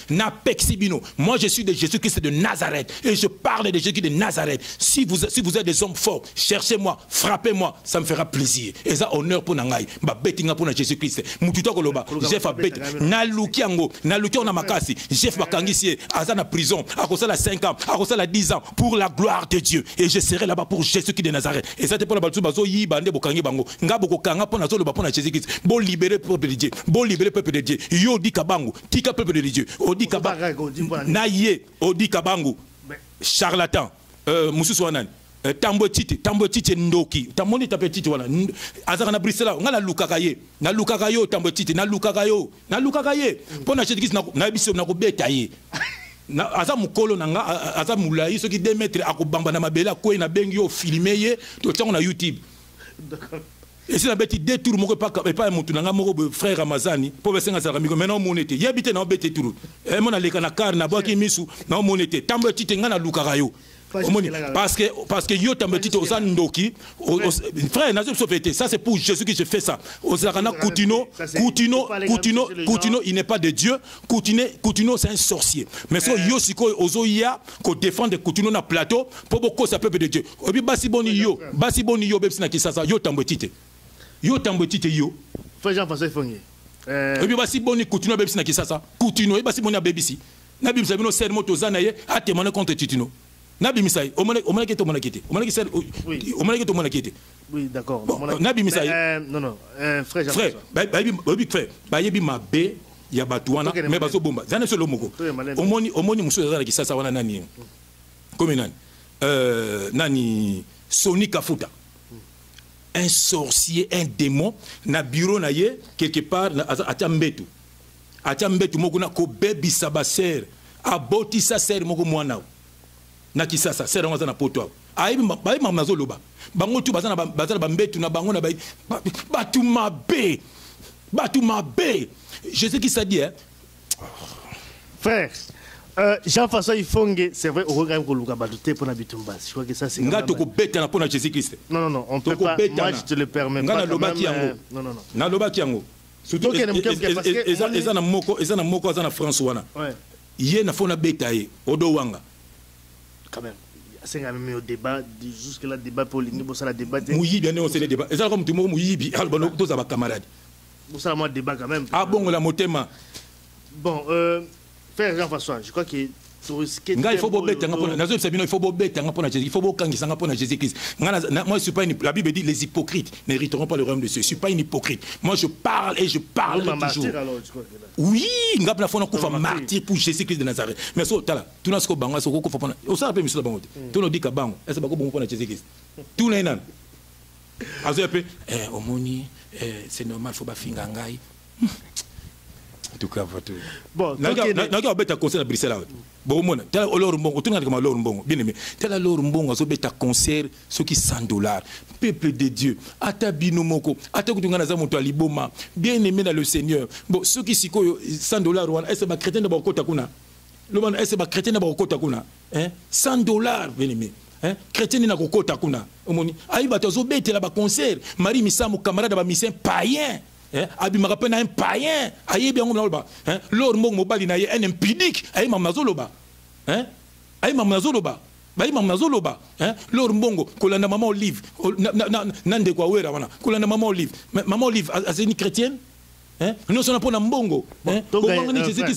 Moi je suis de Jésus-Christ de Nazareth et je parle de Jésus de Nazareth. Si vous êtes des hommes forts, cherchez-moi, frappez-moi, ça me fera plaisir. Et ça honneur pour nangai, ba betinga pour Jésus-Christ. Mututo koloba, Jeff a bet na lukiango, na makasi, Jeff bakangisi azana prison, à cause la 5 ans, à cause la 10 ans pour la gloire de Dieu et je serai là-bas pour Jésus-Christ de Nazareth. Et ça c'est pour la baltu bazo yi bande bokangi bango. Ngabo kanga pour Jésus-Christ, bon libérer le peuple de Dieu, bon libérer le peuple de Dieu. Yo di kabangu, tika peuple de Dieu. Odi kabangu, naye, odi kabangu, charlatan, mususuanan. Tambo titi ndoki, tamoni tape titi wana. Azara na brisela, ngala lukakaye, na lukakayo tambo titi, na lukakayo. Pona Jésus-Christ na biso na ko betaye. Na aza mukolo nanga aza mulai soki 2 mètres akobamba na mabela ko na bengi yo filmer ye to tanga na YouTube. D'accord. Et si la bête détourne mon pas mon frère Ramazani pour verser un salamigo maintenant mon été y habite dans bête tour et mon allé kana car na boki misu na mon été tambe tite ngana lukarayo parce que yo tambe tite osa ndoki frère na sauveté ça c'est pour Jésus que je fais ça osakana Coutinho il n'est pas de Dieu Coutinho c'est un sorcier mais so yo siko ozoya ko défendre Coutinho na plateau pour beaucoup ça peuple de Dieu obi basi boni yo bebsi na kisasa yo tambe tite yo tambo tite yo frère Jean-François Fongi et puis basi boni Coutinho bebisi na kisasa Coutinho et basi boni bebisi na bimisa bino ser moto zana ye a témoigner contre Coutinho na bimisa o mona kete oui d'accord na bimisa non frère Jean-François frère ba yebi mabe ya batuana mais bazo bomba zana solo moko omoni muso zana kisasa wana nani comme nani Sony Kafuta un sorcier, un démon, na bureau na ye quelque part atambetu mokuna ko bebi sabaser aboti sa ser moko mwana na kisasa ser ngwa na poto aibi mazo loba bango tu bazana bambetu na bango na batu mabe je sais qui ça dit hein frère Jean-François Ifongue, c'est vrai, on regarde pour la Bitumbas. Je crois que ça c'est. Pour Jésus-Christ. Non, on peut pas. Moi, je te le permets pas. Non. Na loba kiango. Surtout ezana moko azana François. Ouais. Yé na fona betaye odo wanga. Quand même. C'est quand même au débat jusque là débat pour l'ingo ça la débat. Mouyi bien on c'est le débat. Ezana comme tout monde mouyi bi albano to za ba camarade. Ça moi débat quand même. Ah bon la motema. Bon frère Jean-François, je crois que il faut bobeta il faut bobeta il faut bokangisa ngapona Jésus-Christ. Moi je suis pas la Bible dit les hypocrites n'hériteront pas le royaume de Dieu. Je suis pas une hypocrite. Moi je parle et je parle toujours. Oui, ngapna fona kufa martyr pour Jésus-Christ de Nazareth. Mais so tala, tout na sko banga so ko kufa pona. O sa pe misala bango. Tout no dika bango. Est-ce ba ko bongo pona Jésus-Christ. Tout les nan. Azo pe omoni c'est normal faut ba finga ngai. En tout cas, bon, n'a pas concert à Bruxelles. Bon, mon, tel l'or bon, tout le monde comme l'or bon, bien aimé. Tel l'or bon, on a concert, ceux qui $100. Peuple de Dieu, atabino moko, atakutungana za moto aliboma, bien aimé dans le Seigneur. Bon, ceux qui siko $100, est-ce que chrétien de bakota kuna? Le monde est-ce que chrétien de bakota kuna? Hein? $100, bien aimé. Hein? Chrétien na kokota kuna. Omoni, ayi batozo bete la ba concert, Marie Misamu camarade ba mission païen. Abi me rappelle un païen, aïe bien on ba, hein, l'or mong mobali na un impudique, aïe mamazoloba, hein, aïe mamazoloba, baï mamazoloba, hein, l'or mbongo, kolanda maman olive, nande kwa wera wana, kolanda maman olive, azeni chrétienne. Nous sommes pour Nambongo. C'est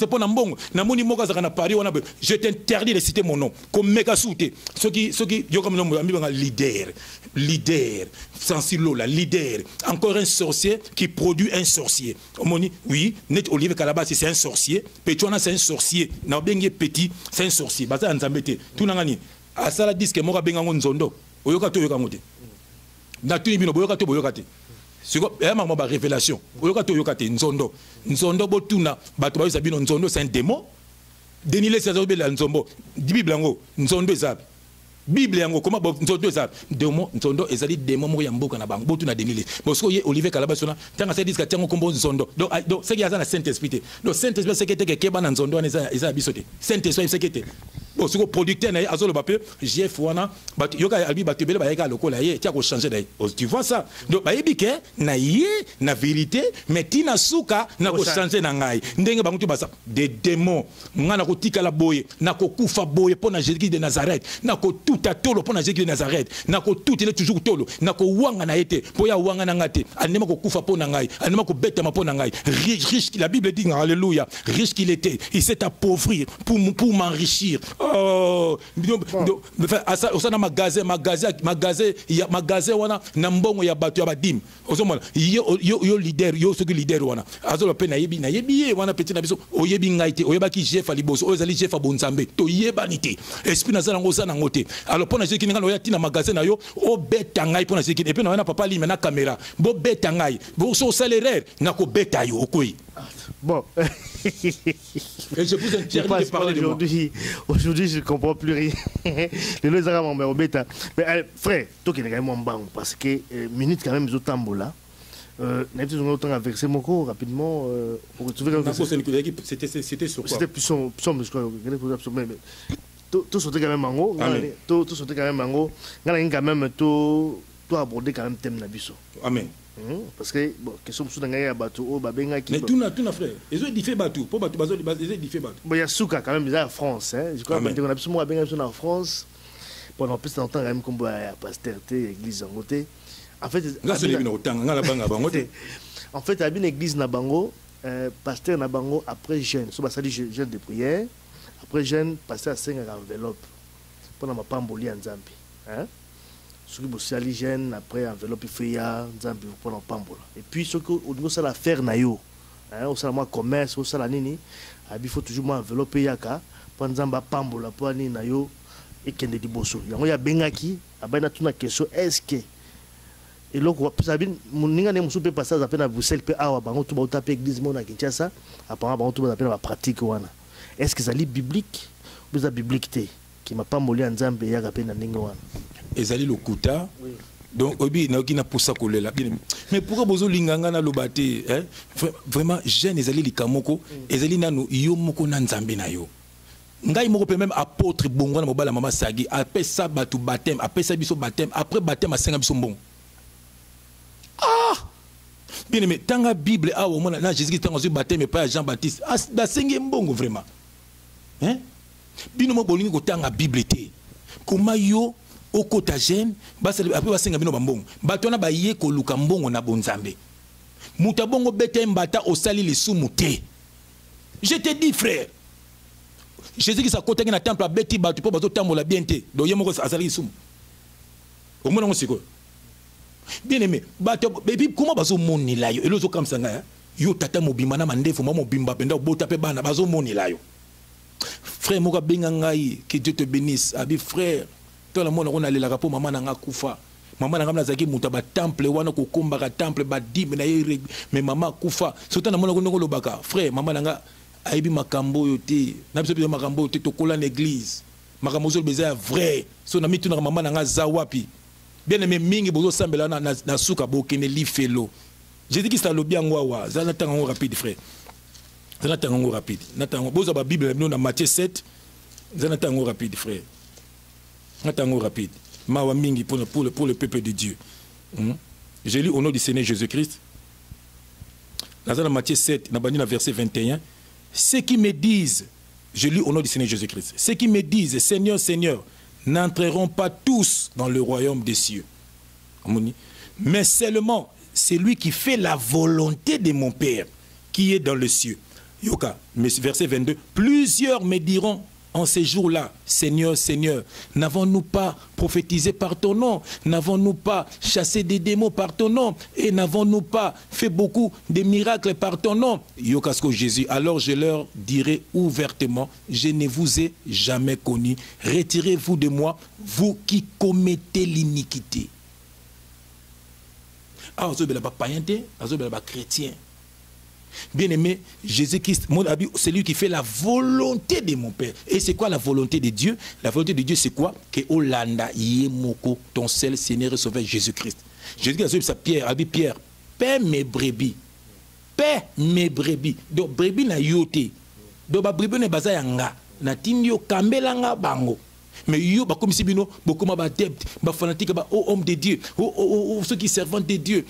pour Nambongo. Namoni Moka Zakana Paris, je t'interdis de citer mon nom. Comme méga souté. Ceux qui, leader, Sansilo, la leader. Encore un sorcier qui produit un sorcier. Oui, Net Olivier Kalaba, c'est un sorcier. Petouana, c'est un sorcier. Nabengue Petit, c'est un sorcier. Basa Nzambete. Tout Nangani. Asala disque Moka Bengango Nzondo. Oyokato Yokamote. Natuni Bino Boyokato Boyokate. C'est une révélation. Nzondo botuna bato ba sabino nzondo c'est un démon. Denile César be la nzombo. Bible yango nzondo ezab. Bible yango comment nzondo ezab. Démon nzondo ezali démon mo ya mboka na bango botuna denile. Bosko ye Olivier Kalabasona tanga se disque tiango kombo nzondo. Donc c'est qu'il y a na Saint-Esprit. Donc Saint-Esprit c'est que keba na nzondo na eza bisote. Saint-Esprit c'est que bon ce producteur na azolo bape JF wana bato yoka albi bato bele ba yeka lokola ye tia ko changer dai. Tu vois ça. Donc ba yebike na ye na vérité mais tina suka na ko changer na ngai. Ndenge bango tu basa des démons ngana ko tikala boye na ko kufa boye pona Jésus de Nazareth na ko tout atolo pona Jésus de Nazareth na ko tout il est toujours tolo na ko wanga na été poya wanga na ngate anema ko kufa pona ngai anema ko beta ma pona ngai riche la Bible dit alléluia riche qu'il était il s'est appauvri pour m'enrichir. Oh, asa osana magasin wana na mbongo ya bato ya badim osomona yo leader yo soki leader wana azolo pe na yebi wana petit na biso oyebi ngaite oyebaki chef aliboso oyezali chef abonzambe to yebanité esprit nazala ngosana ngote alors pona jeki ngana oya tina magasin na yo o beta ngai pona jeki et puis na papa lime na caméra bo beta ngai bo so salaire na ko beta yo okoi. Bon. Et je vous interdis de parler de moi. Aujourd'hui, je ne comprends plus rien. Les gens m'ont bêta. Mais frère, toi qui es quand même bon parce que minute quand même, ils ont tambola. N'avez-vous pas autant à verser mon corps rapidement? C'était sur quoi? C'était plus son tout sauter quand même en haut. Tout sauter quand même en haut. Quand même, tout aborder quand même thème Nabiso. Amen. Parce que bon question sur ngaya bateau babenga qui mais tout na frère ils ont dit fait bateau pour bateau ils ont dit fait bateau bon il y a souka quand même déjà en France hein je crois que on a absolument babenga en France pendant plus longtemps quand même comme pasteur église en côté en fait là c'est le autant ngala banga bango en fait à une église na bango pasteur na bango après jeûne so ça dit jeûne de prière après jeûne pasteur a 5 enveloppe pendant ma pamboli en Zambie hein. Ce qui est l'hygiène, après enveloppe, il fait ya, Nzambi, pour l'en pambola. Et puis, ce qu'on doit la faire, nayo, au salama commerce, au salanini, il faut toujours envelopper yaka, pour Nzamba pambola, pour ani nayo, et qu'il y a des bosso. Il y a bengaki, il y a une question, est-ce que, et là, mon ninga ne moussou peut passer à peine à Bruxelles, peut avoir, bango tout va taper église, mon à Kinshasa, apparemment, bango tout va taper la pratique, wana. Est-ce que ça lit biblique, ou ça biblique, qui m'a pas molé en Nzambi, yaka peine à ninga wana. Ezali lokuta donc obi na okina poussa kolela mais pourquoi bozo linganga na lobate hein vraiment jeune ezali likamoko ezali nanu yo moko na nzambe na yo ngai moko pe même apôtre bongo na mobala mama sagi après ça batu baptême après ça biso baptême après baptême a senga biso mbongo bien aimé tanga Bible a au moins na Jésus tanga sur baptême pas Jean Baptiste da senga mbongo vraiment hein bino mo bolingi ko tanga Bible te comment yo au kotagène après basenga bino bambongo batona baye ko luka mbongo na bonzambe muta bongo bete mbata osali lisumu te je te dis frère Jésus-Christ a côté dans temple a beti batu po bato tambola bien te. Donc yemo ko azali sum. Au moins on sait quoi. Bien aimé, bato baby comment bazo moni la yo. Elozo comme ça nga yo tata mobimba na mandefu mama mobimba penda bota pe bana bazo moni la yo. Frère moka benga ngai, que Dieu te bénisse. Abi frère, toi la mona on aller la rapo maman nga kufa. Maman na zaki muta ba temple wana ko komba ka temple ba dim na ye mais maman kufa. Surtout na mona ko ngolo baka. Frère maman nga aibi makambo yo te. Na biso biso makambo yo te to kola l'église. Makambo zo beza vrai. So na mitu na maman nga zawapi. Bien aimé mingi bozo sambela na suka bokene li felo. J'ai dit que ça lobi ngwa za na tango rapide frère. Ça na tango rapide. Na tango bozo ba Bible na Matthieu 7. Ça na tango rapide frère. Na tango rapide. Mawa mingi pour le peuple de Dieu. J'ai lu au nom du Seigneur Jésus-Christ. Dans Matthieu 7, dans verset 21, ceux qui me disent, je lis au nom du Seigneur Jésus-Christ, ceux qui me disent, Seigneur, Seigneur, n'entreront pas tous dans le royaume des cieux. Mais seulement celui qui fait la volonté de mon Père, qui est dans le cieux. Yoka, verset 22, plusieurs me diront, en ces jours-là, Seigneur, Seigneur, n'avons-nous pas prophétisé par ton nom? N'avons-nous pas chassé des démons par ton nom? Et n'avons-nous pas fait beaucoup de miracles par ton nom? Yokasko Jésus, alors je leur dirai ouvertement, je ne vous ai jamais connu. Retirez-vous de moi, vous qui commettez l'iniquité. Ah, vous avez païen, vous avez chrétien. Bien-aimé, Jésus-Christ, c'est lui qui fait la volonté de mon Père. Et c'est quoi la volonté de Dieu? La volonté de Dieu, c'est quoi? Que Olanda Yemoko, ton seul Seigneur et Sauveur Jésus-Christ. Jésus-Christ a dit à Pierre, a dit Pierre, paie mes brebis. Paie mes brebis. Donc, brebis na yote. Donc, brebis na baza yanga. Na tinyo kambelanga bango. Mais yo, comme si bino, beaucoup ma adepte, ma fanatique, ma homme de Dieu, ceux qui servent de Dieu,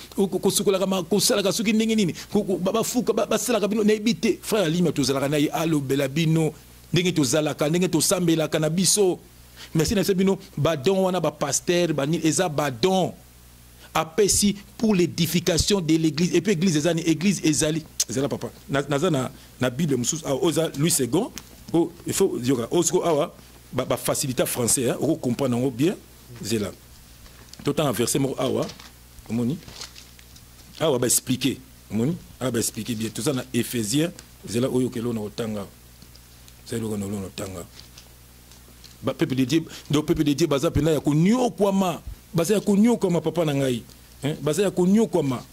frère Lima, tu as la allo belabino, n'engue tu zalaka, n'engue tu sambela canabiso. Merci, Nassebino, badon, wana ba pasteur, banil, eza badon. Après si pour l'édification de l'église, et puis église des années, église ezali, ezala papa. Nazana, na Bible, oza Louis II, il faut dire, osko awa. Ba facilité français hein on comprend bien c'est là tout en verset mo awa moni awa ba expliquer moni awa ba expliquer bien tout ça dans Éphésiens c'est là oyo kelo na otanga c'est là na otanga ba peuple de Dieu do peuple de Dieu baza pena ya kunyo kwama baza ya kunyo kwama papa na ngai hein baza ya kunyo kwama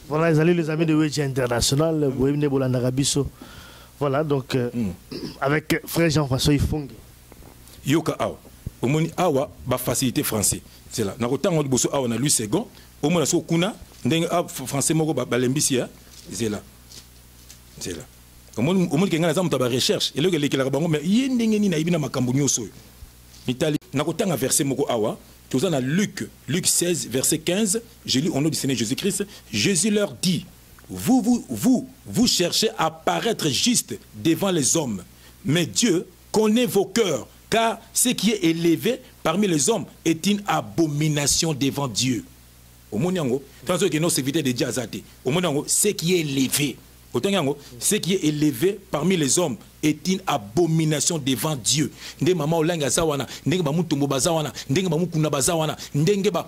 voilà les amis de Wechi International boyine bolanda kabiso voilà donc avec frère Jean-François Ifongue yoka awa omoni awa ba facilité français c'est là na kotango boso awa na Louis II omona so kuna ndenge français moko ba lembisia c'est là omoni kenga na zamuta ba recherche et le lekela bango mais yendenge ni na ibina makambo nyoso mitali na kotanga verset moko awa toza na Luc 16 verset 15 je lis au nom du Seigneur Jésus-Christ. Jésus leur dit, vous cherchez à paraître juste devant les hommes, mais Dieu connaît vos cœurs. Car ce qui est élevé parmi les hommes est une abomination devant Dieu. Au monde, ce qui est élevé, ce qui est élevé parmi les hommes est une abomination devant Dieu. Ndenge mama olanga zawana, ndenge ba mutumbo bazawana, ndenge ba mukuna bazawana, ndenge ba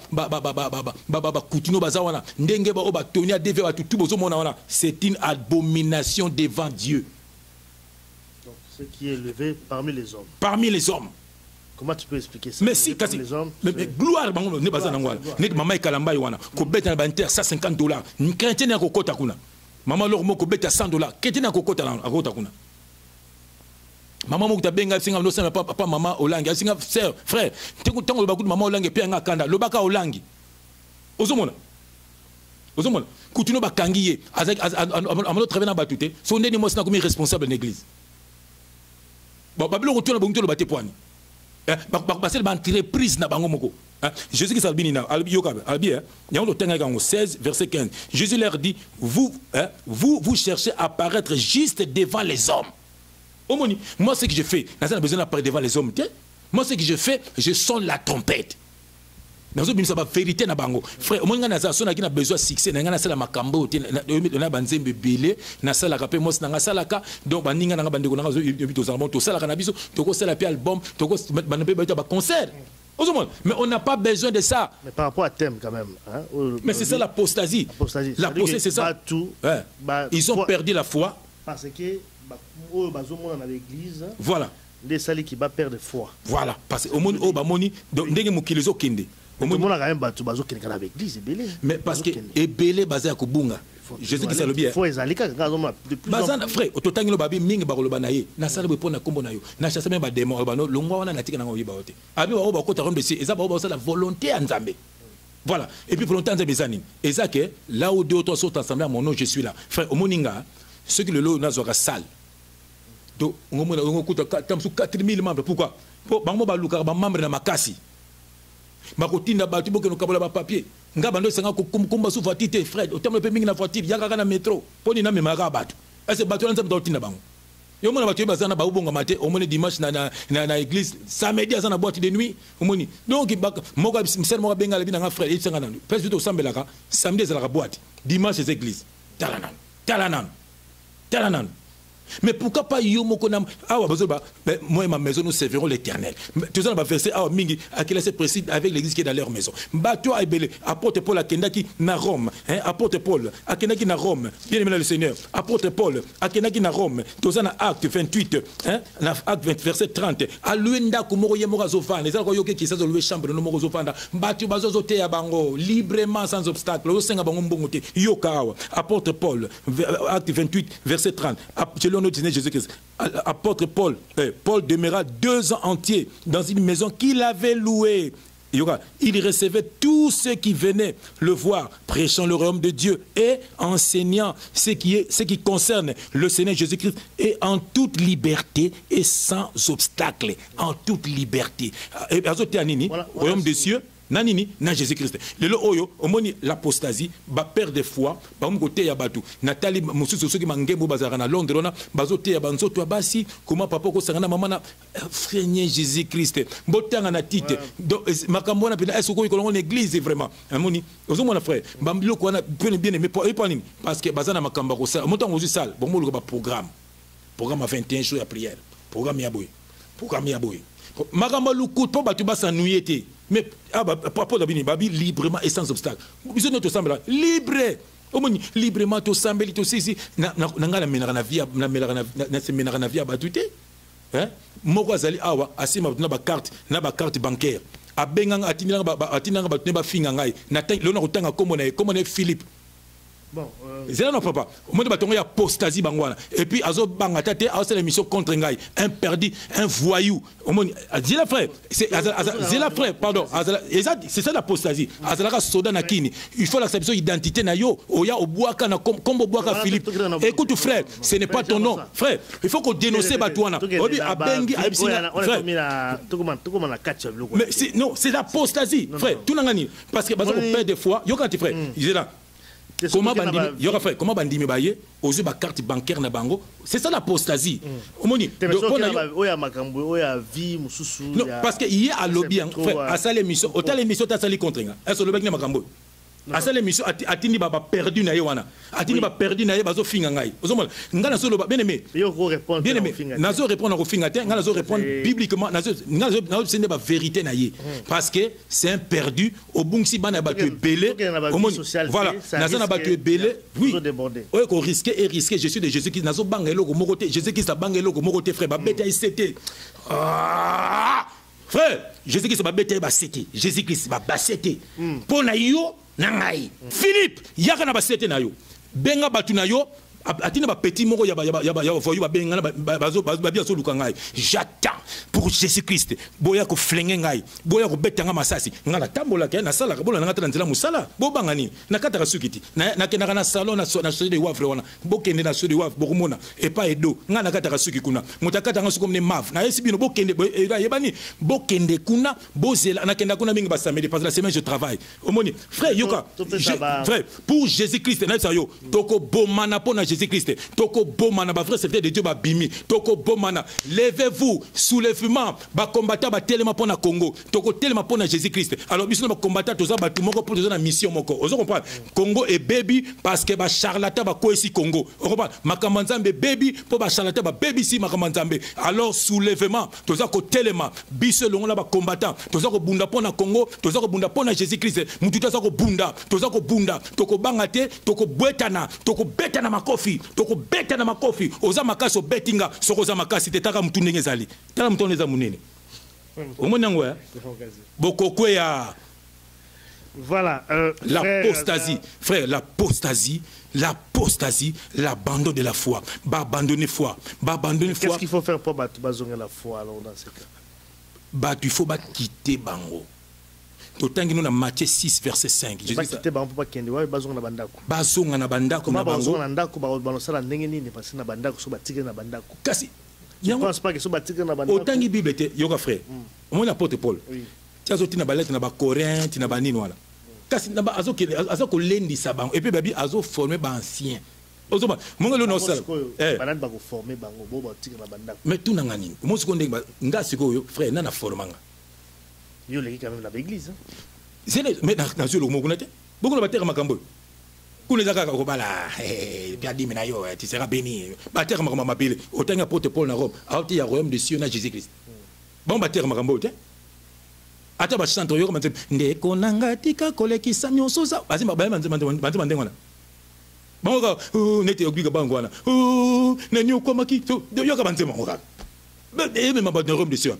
kutino bazawana, ndenge ba oba tonia deve ba tutu bozo mona wana, c'est une abomination devant Dieu. Ce qui est élevé parmi les hommes. Parmi les hommes. Comment tu peux expliquer ça? Mais si, kasi, mais gloire, ne pas en ne maman et kalamba wana, ko beta na banter $150. Chrétien na kokota kuna. Maman leur moko beta $100. Chrétien na kokota na kokota kuna. Maman moko tabenga singa no sama papa maman olangi, singa sœur, frère. Tango le baku maman olangi pe nga kanda, lo baka olangi. Ozomona. Ozomona. Kutino bakangiye, amalo travailler na batute, son ndeni mo sina comme responsable de l'église. Babilo retourne bongo le baté poani. Basel ba entreprise na bango moko. Jésus qui salbini na albi yoka albi hein. Nyango tenga gango 16 verset 15. Jésus leur dit vous cherchez à paraître juste devant les hommes. Omoni, moi ce que je fais, n'a pas besoin d'apparaître devant les hommes. Moi ce que je fais, je sonne la trompette. nazo bimisa ba vérité na bango frère au moins na za sona qui na besoin succès na ngana sala makambo te na banzembe belé na sala ka pe mos na sala ka donc baninga na bandeko na zo bito za bon to sala ka na biso to ko sala pe album to ko banape ba concert. Mais on n'a pas besoin de ça. Mais par rapport à thème quand même. Hein, mais c'est ça l'apostasie. L'apostasie, c'est ça. Ils ont perdu la foi. Parce que dans l'église, voilà. Les salis qui va perdre foi. Voilà. Parce que au monde, ndenge mukilizo kende. Au monde, on a quand même battu bazo kende dans l'église, belé. Mais parce que ebelé basé à Kubunga. Je sais que c'est le bien. Faut ezalika quand bazana frère ototangi lo babi mingi bakoloba na ye na sala bepona kombo na yo na chassa même ba démon ba no longwa wana natika na ngoyiba ote abi ba ba kota rombe si eza ba ba la volonté à Nzambe. Voilà. Et puis volonté à Nzambe zanine. Eza que là où deux ou trois sont ensemble à mon nom je suis là. Frère omoninga ceux qui le lo na zoka sale. Donc on mona on kuta tam su 4000 membres pourquoi? Pour bango ba luka ba membre na makasi. Bakotinda batu boke no kabola ba papier. Ngabando sanga ko kumba su fatite frère otamle pe mingi na voiture yaka na métro poni na memaka batu ese batu nza mtotinda bango yo mona batu bazana ba ubonga mate omone dimanche na église samedi azana boîte de nuit omoni donc moko misel moko benga lebi na frère isanga na presque to sambelaka samedi ezala boîte dimanche c'est église talanan mais pourquoi pas yo moko na moi et ma maison nous servirons l'Éternel. Tout ça va verser à mingi à qui laisse précis avec l'église qui est dans leur maison. Bateau à Ebele, apôtre Paul à Kendaki na Rome, hein, apôtre Paul à Kendaki na Rome. Bien aimé le Seigneur. Apôtre Paul à Kendaki na Rome. Tout ça na acte 28, hein, na acte 20 verset 30. À luenda kumoro yemora zofana, les alco yoke qui ça louer chambre no moro zofana. Bateau bazo te ya bango librement sans obstacle. Au senga bango mbongote. Yokawa. Apôtre Paul acte 28 verset 30. Notre Seigneur Jésus-Christ, apôtre Paul, Paul demeura 2 ans entiers dans une maison qu'il avait louée. Il recevait tous ceux qui venaient le voir, prêchant le royaume de Dieu et enseignant ce qui concerne le Seigneur Jésus-Christ et en toute liberté et sans obstacle. En toute liberté. Et royaume des cieux. Nanini na Jésus-Christ. Le oyo omoni l'apostasie ba perdre de foi ba ngote ya batu natali mususu soki mangembo bazara na Londres na bazote ya banzoto basi comment papa ko sangana mama na frère Jésus-Christ botanga na tite makambo na pena esoko ko l'église vraiment amoni ozomona frère ba biloko wana bien aimé parce que bazana makambo ko sa motango ozu sale bon mo ba programme à 21 jours de prière programme ya boy makambo luku po batu basanouye te. Mais papa d'abini babi librement et sans obstacle. Bisous notre semble libre. Au moins librement tout semble tout ici na menara na vie na vie batute. Hein? Moko azali awa asima na ba carte bancaire. Abenganga atinanga batune ba finga ngai. Na lona kutanga komona Philippe. Bon, c'est non papa. Au moins batongo ya apostasie bangwana. Et puis azo banga tate a l'émission contre ngai, un perdu, un voyou. Au moins Zila frère, c'est Zila frère, pardon. C'est ça l'apostasie. Azalaka soda na kini. Il faut l'accepter identité na yo. Oya obuaka na comme obuaka Philippe. Écoute frère, ce n'est pas ton nom. Frère, il faut qu'on dénonce batouana. Obi abengi abisina. Mais non, c'est l'apostasie. Frère, tout nangani parce que parce qu'on perd des fois, yo quand tu frère, il est là. Comment bandimi baye ozu ba carte bancaire na bango, c'est ça l'apostasie. Omoni non parce que hier à lobby frère à ça l'émission autant l'émission ta sali contre nga est-ce le bec na makambo à ça l'émission atini ba perdu na yewana atini ba perdu na ye bazo finga ngai ozomona ngana solo bien aimé bien aimé nazo répondre au finga te ngana zo répondre bibliquement nazo c'est une vérité na ye parce que c'est un perdu au bungsi bana ba tu belé voilà nazo na ba tu belé oui ouais ko risquer et risquer je suis de Jésus qui nazo banga eloko mokote Jésus qui sa banga eloko mokote frère ba beta c'était frère Jésus qui sa ba beta ba c'était Jésus Christ ba basete pour na yo nangai Philippe yaka na basete na yo benga batu na yo atina ba petit moko ya voyou ba benga bazo bien so luka ngai j'attends pour Jésus-Christ boya ko flingue ngai boya ko betanga masasi ngala tambola ke na sala ka bola ngata nzela musala bo bangani na kata kasukiti na kenaka na salon na so de wafre wana bokende na so de waf bokomona et pas edo ngana kata kasuki kuna mutakata ngaso comme ne mav na yesi bino bokende yebani bokende kuna bozela na kenda kuna mingi ba samedi parce que la semaine je travaille omoni frère yoka frère pour Jésus-Christ na ça yo toko bomana pona Jésus-Christ. Toko bomana, ba frère serviteur de Dieu, ba bimi. Toko bomana. Levez-vous, soulèvement, ba combattant, ba telema pour na Congo. Toko telema pour na Jésus-Christ. Alors, biso ba combattant, toza ba tout moko pour na mission moko. Vous comprenez? Congo est baby parce que ba charlatan ba ko ici Congo. Vous comprenez? Makamanzambe baby pour ba charlatan ba baby ici Makamanzambe. Alors, soulèvement, toza ko telema, biso longo la ba combattant, toza ko bunda pour na Congo, toza ko bunda pour na Jésus-Christ. Mutu toza ko bunda, toko bangate, toko betana makofi, toko betana makofi, oza makaso betinga, soko oza makasi te taka mutu ndenge ezali. Tala mutu neza munene. Omona ngwe? Bokokwe ya. Voilà. L'apostasie, frère, l'apostasie, l'abandon de la foi. Abandonner foi. Qu'est-ce qu'il faut faire pour bazonga la foi alors dans ce cas? Il faut quitter bango. Totangi nous na Matthieu 6 verset 5. Je dis quitter bango pour kende wa bazonga na bandako. Bazonga na bandako na bango. Bazonga na ndako ba banosala ndenge nini parce que na bandako so batike na bandako. Kasi je pense pas que so batike na bandako. Otangi Bible te yoka frère. Mon apôtre Paul. Oui. Tia zoti na balette na ba Corinthe na ba nini wala. Kasi na ba azoko lendisa bango et puis babi azo former ba ancien. Ozoma monga lo no sala. Banane ba ko former bango bo batike na bandako. Mais tout na ngani. Mo siko ndenge ba nga siko yo frère na formanga. Yo les quand même dans l'église. Mais dans le monde, beaucoup de batailles makambo. Kuna zaka ko bala bien dit mais yo tu seras béni. Bataille makambo mabile. Autant apôtre Paul na Rome, autant il y a royaume de Sion na Jésus-Christ. Bon bataille makambo te. Ata ba chanteur yo comme ndeko nanga tika koleki samyo soza. Basi ba manze ndengona. Bon ga nete obiga bangwana. Na nyo kwa maki yo ka banze mangora. Mais même ba royaume de Sion.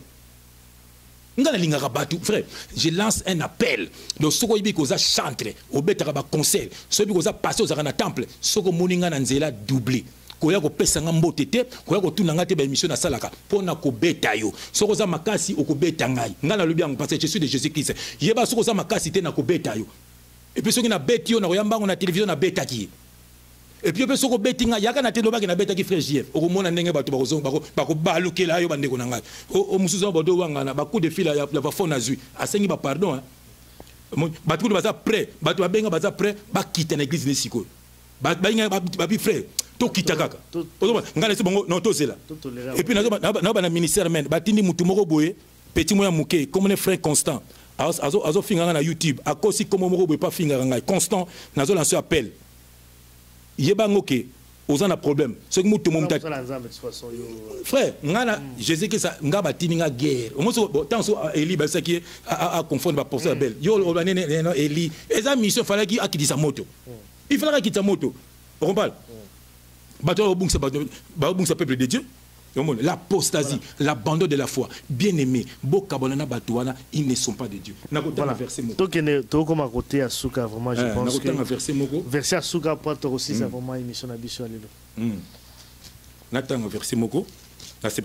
Frère, je lance un appel. Donc, ce qu'on dit que vous chanter, au bétara conseil, ce que vous passé aux arana temple, ce que moninga nanzela doublé. Koya ko pesa ngambo tete, koya ko tuna ngate ba émission na salaka, pona ko beta yo. Ce que vous makasi o ko beta ngai. Ngana lobi ang parce que je suis de Jésus-Christ. Yeba ce que vous makasi te na ko beta yo. Et puis ce qui na beti yo na koyamba na télévision na beta ki. Et puis ce que betinga yaka na telo ba ki na beta ki frère JF. O mona ndenge bato ba ko balukela yo bandeko na ngai. O musuza bodo wanga na ba coup de fil ya ba fond na zui. Asengi ba pardon hein. Bato ba za prêt, bato ba benga ba za prêt ba quitter na église ne siko. Ba inga ba bi frère. To kita kaka. Ozoma ngana se bongo non to zela. Et puis na ba na ministère men ba tindi mutu moko boye petit moya muke comme un frère Constant. Azo finga na YouTube. Akosi comme moko boye pas finga ngai. Constant nazo lancer appel. Yebangoke, aux en a problème. Ce que nous te montrons. Frère, Jésus qui ça, nga batini nga guerre. Au moins, tant so Eli, ben ça qui a confondre pour ça belle. Yo, on a Eli. Et ça mission fallait qu'il acquitte sa moto. Il fallait qu'il quitte sa moto. On parle. Bateau au bon ça peuple de Dieu. L'apostasie, l'abandon de la foi. Bien-aimé, Bokabonana Batouana, ils ne sont pas de Dieu. Voilà. Donc, comme à côté à Souka, vraiment, je pense que verset à Souka pour toi aussi, c'est vraiment une émission d'ambition à l'élo. Nathan, verset Moko. C'est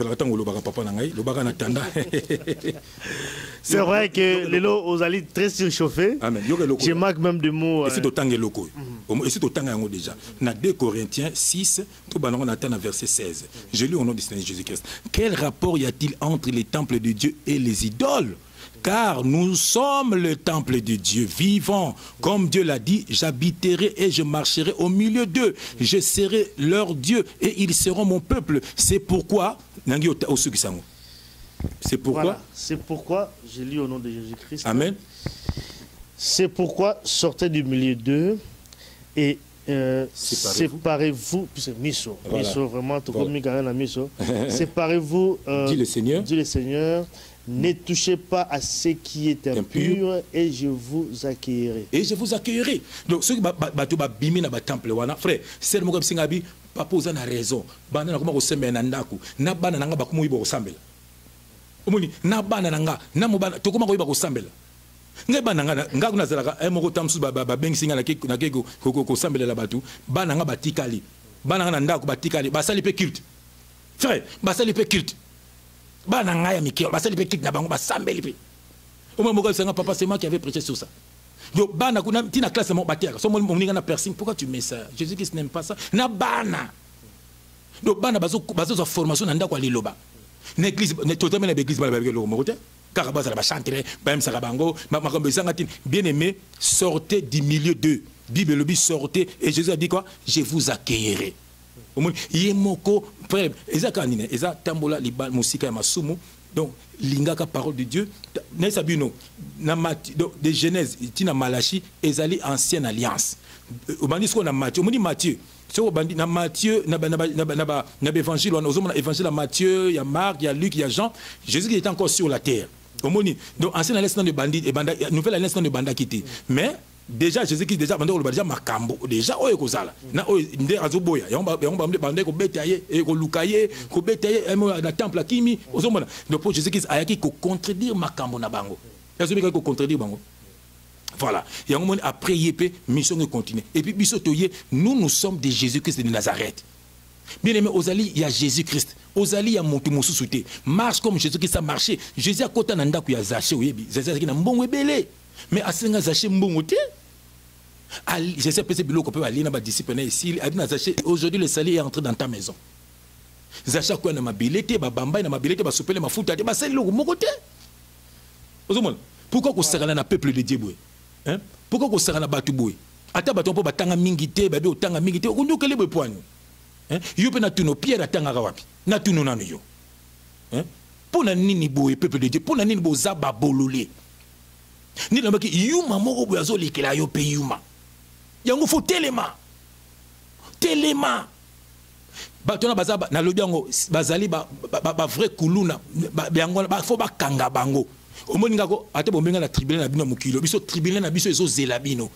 vrai que les lots aux alliés très surchauffés. Je marque même des mots. Et c'est autant que locaux. Et c'est autant que déjà. Dans 2 Corinthiens 6, tout le monde attend verset 16. Je lis au nom du Seigneur Jésus-Christ. Quel rapport y a-t-il entre les temples de Dieu et les idoles? Car nous sommes le temple de Dieu vivant. Comme Dieu l'a dit, j'habiterai et je marcherai au milieu d'eux. Je serai leur Dieu et ils seront mon peuple. C'est pourquoi... C'est pourquoi... Voilà. C'est pourquoi, je lis au nom de Jésus-Christ. Amen. C'est pourquoi sortez du milieu d'eux et séparez-vous. Puisque miso, voilà. Miso vraiment, tout comme Mikael miso. Séparez-vous. Dit le Seigneur. Dit le Seigneur. Ne touchez pas à ce qui est impur et je vous accueillerai. Et je vous accueillerai. Donc, ceux qui ont bimi na temple, frère, c'est le mot comme Singabi, papa vous a raison. Bana na kuma kosembe na ndaku, na bana nanga bakumu ibo kosambela. Omoni, na bana nanga, na mobana, to kuma ko ibo kosambela. Ngai bana nanga, nga kuna zalaka, ay moko tamsu ba bengi singa na keko kosambela la batu, bana nanga batikali. Bana nanga na ndaku batikali, basali pe culte. Frère, basali pe culte. Bana ngaya mikio basali pe kit na bango basambeli pe au moment où c'est papa c'est moi qui avait prêché sur ça donc bana kuna tina classe mon batia so mon ninga na piercing pourquoi tu mets ça Jésus qui n'aime pas ça na bana donc bana bazo formation na ndako liloba na église totalement na église bala lo mokote car baza ba chanter ba même ça bango makambo sanga tin bien aimé sortez du milieu d'eux Bible le dit sortez et Jésus a dit quoi je vous accueillerai Yemoko frère eza kanine eza tambola liba musika ya masumu donc lingaka parole de Dieu na sabino na de Genèse tina Malachi ezali ancienne alliance obandi ko na Matthieu omoni Matthieu so obandi na Matthieu na évangile on ozomona évangile à Matthieu il y a Marc il y a Luc il y a Jean Jésus qui était encore sur la terre omoni donc ancienne alliance de bandit et banda nouvelle alliance de banda quitté mais déjà Jésus-Christ déjà banda ko déjà makambo déjà oyo kozala na oyo nde azoboya yamba banda ko betaye e ko lukaye ko betaye na temple akimi ozomona donc pour Jésus-Christ ayaki ko contredire makambo na bango yazomika ko contredire bango voilà yango après yepé mission de continuer et puis biso toye nous sommes de Jésus-Christ de Nazareth bien aimé ozali ya Jésus-Christ ozali ya moto mosusu te marche comme Jésus-Christ a marché Jésus a kota na ndako ya Zaché oyebi Zaché ki na mbongo ebele mais asenga Zaché mbongo te je sais pas si biloko peut aller na ba disciple na ici aujourd'hui le salut est entré dans ta maison Zaché ko na mabilité ba bamba na mabilité ba soupele mafuta te ba sali loko moko te ozomona pourquoi ko sala na peuple de Dieu boy hein pourquoi ko sala na batu boy ata bato po batanga mingi te ba be otanga mingi te okundu kele boy poani hein yo pe na tuno pierre atanga wapi na tuno nanu yo hein pona nini boy peuple de Dieu pona nini boza ba bololé ni na baki yuma moko boy azo likela yo pe yuma yango faut telema bato na bazaba na lobi yango bazali ba vrai kuluna yango ba faut bakanga bango omoni ngako ate bombenga na tribunal na bino mokilo biso tribunal na biso ezo zela bino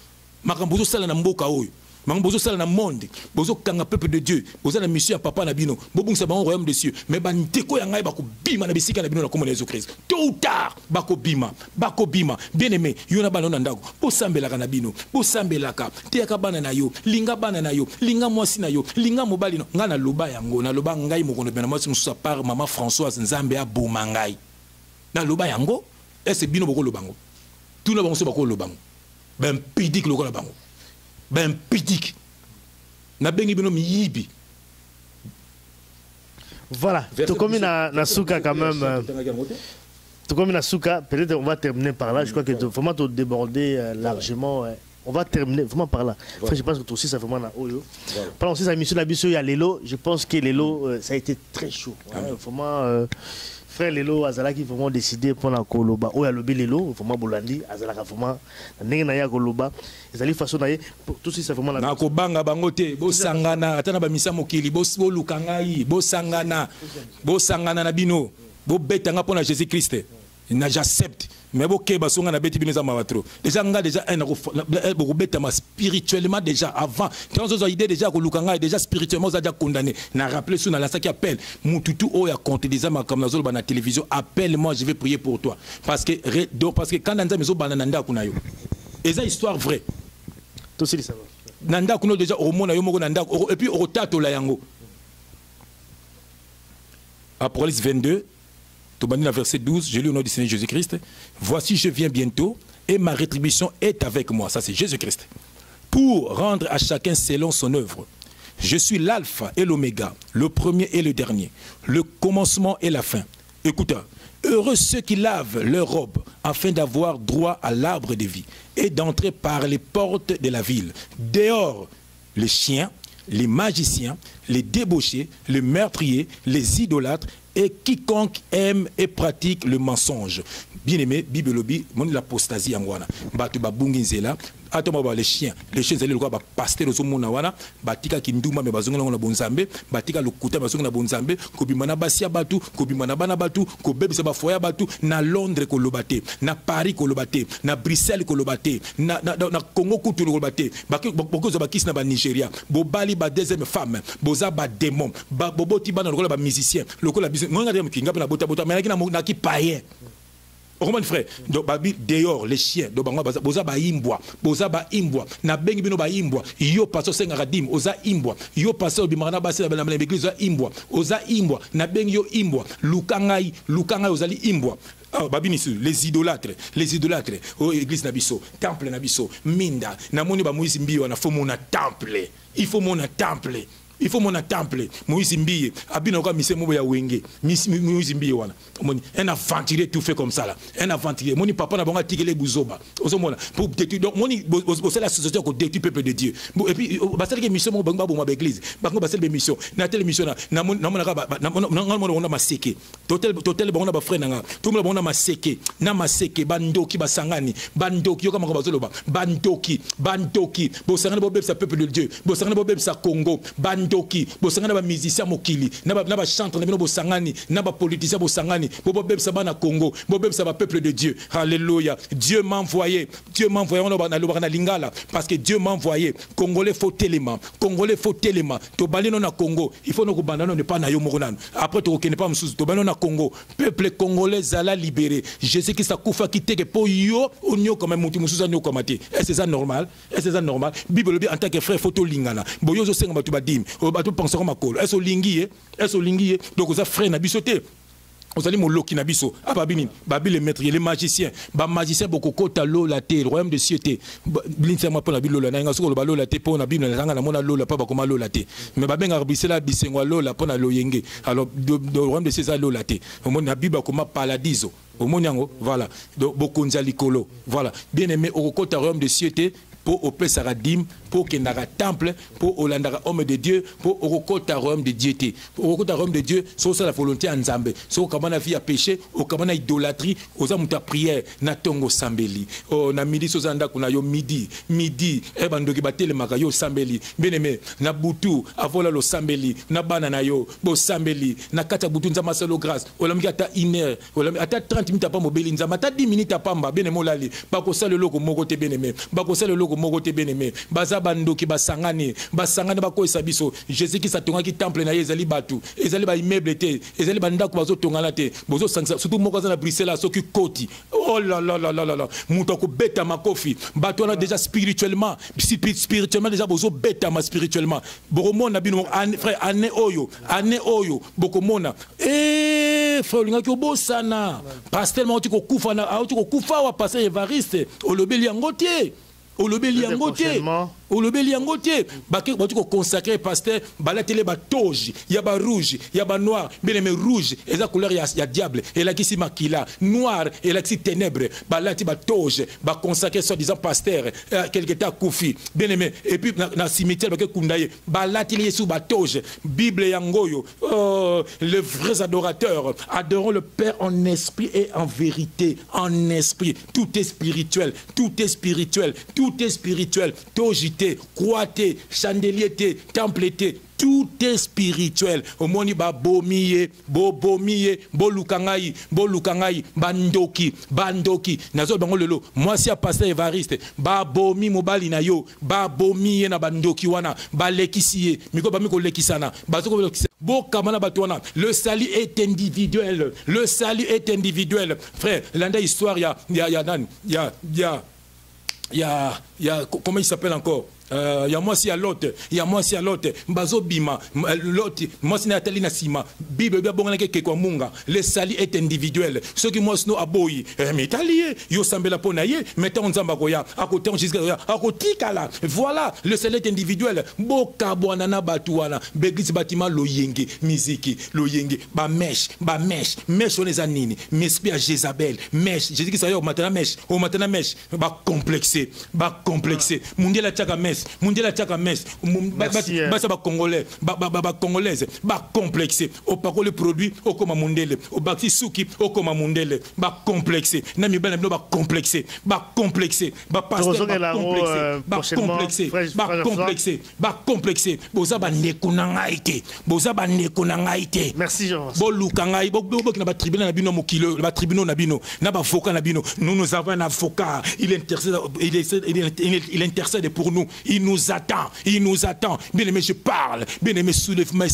makambo zo sala na mboka oyo makambo zo sala na monde bozo kanga peuple de Dieu boza na mission ya papa na bino bobungisa bango royaume des cieux mais banteko ya ngai bakobima na bisika na bino na komona Jésus Christ tôt ou tard bakobima bien aimé yo na bana na ndako bosambelaka na bino bosambelaka teyaka bana na yo linga mwasi na yo linga mobali no nga na loba yango na loba ngai mokono bena mwasi mususa par maman Françoise Nzambe aboma ngai na loba yango ese bino boko lobango tuna bango so bako lobango ben pidik lokola bango ben pidik na bengi bino miyibi voilà tout comme na souka quand même tout comme na souka peut-être on va terminer par là je crois que vraiment te déborder largement on va terminer vraiment par là enfin, je pense que toi aussi ça vraiment na oyo pendant aussi sa mission la biso ya lelo je pense que lelo ça a été très chaud vraiment frère Lelo azalaki vraiment décidé pour la koloba oya lobi lelo vraiment bolandi azalaka vraiment ndenge na ya koloba ezali façon na tout ça vraiment na ko banga bango te bo sangana atana ba misa mokili bo lukangai bo sangana na bino bo betanga pour Jésus Christ na j'accepte mais bo ke basonga na beti bino za mabatro déjà nga déjà beaucoup betama spirituellement déjà avant quand on a idée déjà ko lukanga déjà spirituellement ça déjà condamné na rappeler sous na la ça qui appelle mututu o ya compte des âmes comme na na télévision appelle-moi je vais prier pour toi parce que quand nza mezo bana nda kuna yo eza histoire vraie tout ça ça nanda kuna déjà au mona yo moko nanda et puis au tato la yango Apocalypse 22 verset 12, je lis au nom du Seigneur Jésus-Christ. Voici, je viens bientôt et ma rétribution est avec moi. Ça, c'est Jésus-Christ. Pour rendre à chacun selon son œuvre. Je suis l'alpha et l'oméga, le premier et le dernier, le commencement et la fin. Écoutez, heureux ceux qui lavent leurs robes afin d'avoir droit à l'arbre de vie et d'entrer par les portes de la ville. Dehors, les chiens, les magiciens, les débauchés, les meurtriers, les idolâtres et quiconque aime et pratique le mensonge. Bien aimé, Bible lobby, mon l'apostasie en wana. Batu babungi nzela, atoma les chiens zali lokwa ba pasteur zo mona wana, batika kinduma me bazonga na bonzambe, batika lokuta bazonga na bonzambe, ko bimana basia batu, ko bimana bana batu, ko bebisa ba foya batu na Londres ko lobate, na Paris ko lobate, na Bruxelles ko lobate, na Congo kutu ko lobate, bako zo bakis na ba Nigeria, bo bali ba deuxième femme, boza ba démon, ba boboti bana lokola ba musicien, lokola moi ngade mkinga na bota mais na ki païen. Au frère, donc babi dehors les chiens, donc boza ba imbwa, na bengi bino ba imbwa, yo paso senga radim, oza imbwa, yo paso bimana basi na l'église imbwa, oza imbwa, na bengi yo imbwa, lukangai ozali imbwa. Oh, babinisu, les idolâtres, oh église nabiso, temple nabiso, minda, na moni ba moïse mbio na fo mona temple, il faut mona temple. il faut mon temple Moïse Mbiye abino kwa mise mo ya wenge Moïse Mbiye wana moni un aventurier tout fait comme ça là un aventurier moni papa na bonga tikele buzoba osomona pour détruire donc moni c'est la société ko détruire peuple de Dieu et puis basali que mission mo bango ba église bango basali mission na telle mission na mona ka na maseke totel bango na ba frère nanga tout le monde na maseke bandoki basangani bandoki yoka mako bazoloba bandoki bosangana bo bebsa peuple de Dieu bosangana bo bebsa Congo bandoki bosangana ba musicien mokili na ba chanteur na bino bosangani na ba politicien bosangani bo bebsa bana Congo bo bebsa ba peuple de Dieu. Alléluia. Dieu m'a envoyé on na lingala parce que Dieu m'a envoyé. Congolais faut téléma to balino na Congo il faut no ko bandano ne pas na yo mokonano après to ko ne pas msusu to balino na Congo peuple congolais zala libéré Jésus qui sa kufa kiteke po yo onyo comme mutu mususu anyo komate. Est-ce ça normal? Bible en tant que frère faut to lingana boyo zo senga batu badim batu penser comme makolo est-ce lingi donc ça frère na bisoté vous allez moloki na biso ababini babile maître les magiciens beaucoup kota lola te le royaume de cieux te blinsema pona bilola na ngaso lo lola te pona bible na na mona lola pa ba koma lola te mais babenga bisela bisengo lola pona loyenge alors le royaume de cieux lola te mona bible koma paradiso au monyango voilà donc bokonza likolo voilà bien aimé au kota royaume de cieux te pour opé saradim pour que nara temple pour olandara homme de Dieu pour okota royaume de Dieu te okota royaume de Dieu so ça la volonté en Nzambe so kamana vie à péché o kamana idolâtrie oza muta prière na tongo sambeli o na midi so zanda kuna yo midi e bandoki batele makayo sambeli bien-aimé na butu avola lo sambeli na bana na yo bo sambeli na kata butu nzama selo grâce olamki ata 1 heure olamki ata 30 minutes pa mobile nzama ata 10 minutes pamba bien-aimé olali bako sala loko moko te bien-aimé bako sala loko moko te bien-aimé baza bandoki basangani bako esabiso Jésus qui satonga ki temple na ezali batu ezali ba immeuble te ezali bandako bazo tongana te bozo sangisa surtout moko za na Bruxelles soki koti oh là là muto ko beta makofi bato na déjà spirituellement déjà bozo beta ma spirituellement boromona bino frère ane oyo bokomona frère linga ki obosana pasteur mo ti ko kufa na ti ko kufa wa pasteur Evariste olobeli yango te olobeli yango te baki ko consacrer pasteur balatele ba toge ya ba rouge ya ba noir bien aimé rouge et la couleur ya diable et la kisi makila noir et la kisi ténèbres balati ba toge ba consacrer soi-disant pasteur quelque temps koufi bien aimé et puis na cimetière baki kundaye balati yesu ba toge bible yangoyo les vrais adorateurs adorons le Père en esprit et en vérité en esprit tout est spirituel togité, croité, chandelier, temple, tout est spirituel. Au moni ba bomiye, bolukangai, bandoki. Nazo bango lelo. Moi si a pasteur Evariste, ba bomi mobali na yo, ba bomiye na bandoki wana, ba lekisiye, miko ba miko lekisana, bazoko lekisana. Bokamana batwana. Le salut est individuel. Frère, l'anda histoire comment il s'appelle encore? Il y a moi si à l'autre, Mbazo bima, l'autre, moi si natali na sima, Bible bien bon ke kwa munga, le sali est individuel. Ceux qui moi sno aboyi, mais italié, yo sambela ponaye, mettons nzamba koya, à côté on jusqu'à à côté kala. Voilà, le sali est individuel. Boka bwana batuana, beglis bâtiment loyenge, musique, loyenge, ba mèche, on les anini, m'esprit à Jézabel, mèche, Jésus qui s'ailleurs maintenant mèche, ba complexé, mondial tchaka mèche. Mondial tchaka messe basa ba congolais ba congolaise ba complexé au parole produit au comme mondele au baxi souki au comme mondele ba complexé na mi bana ba complexé ba pasteur ba complexé boza ba nekuna ngaite merci Jean bo lukangai bo na ba tribunal na bino mokilo ba tribunal na bino na ba avocat na bino nous avons un avocat il intercède pour nous. Il nous attend. Bien aimé, je parle. Bien aimé, soulèvement,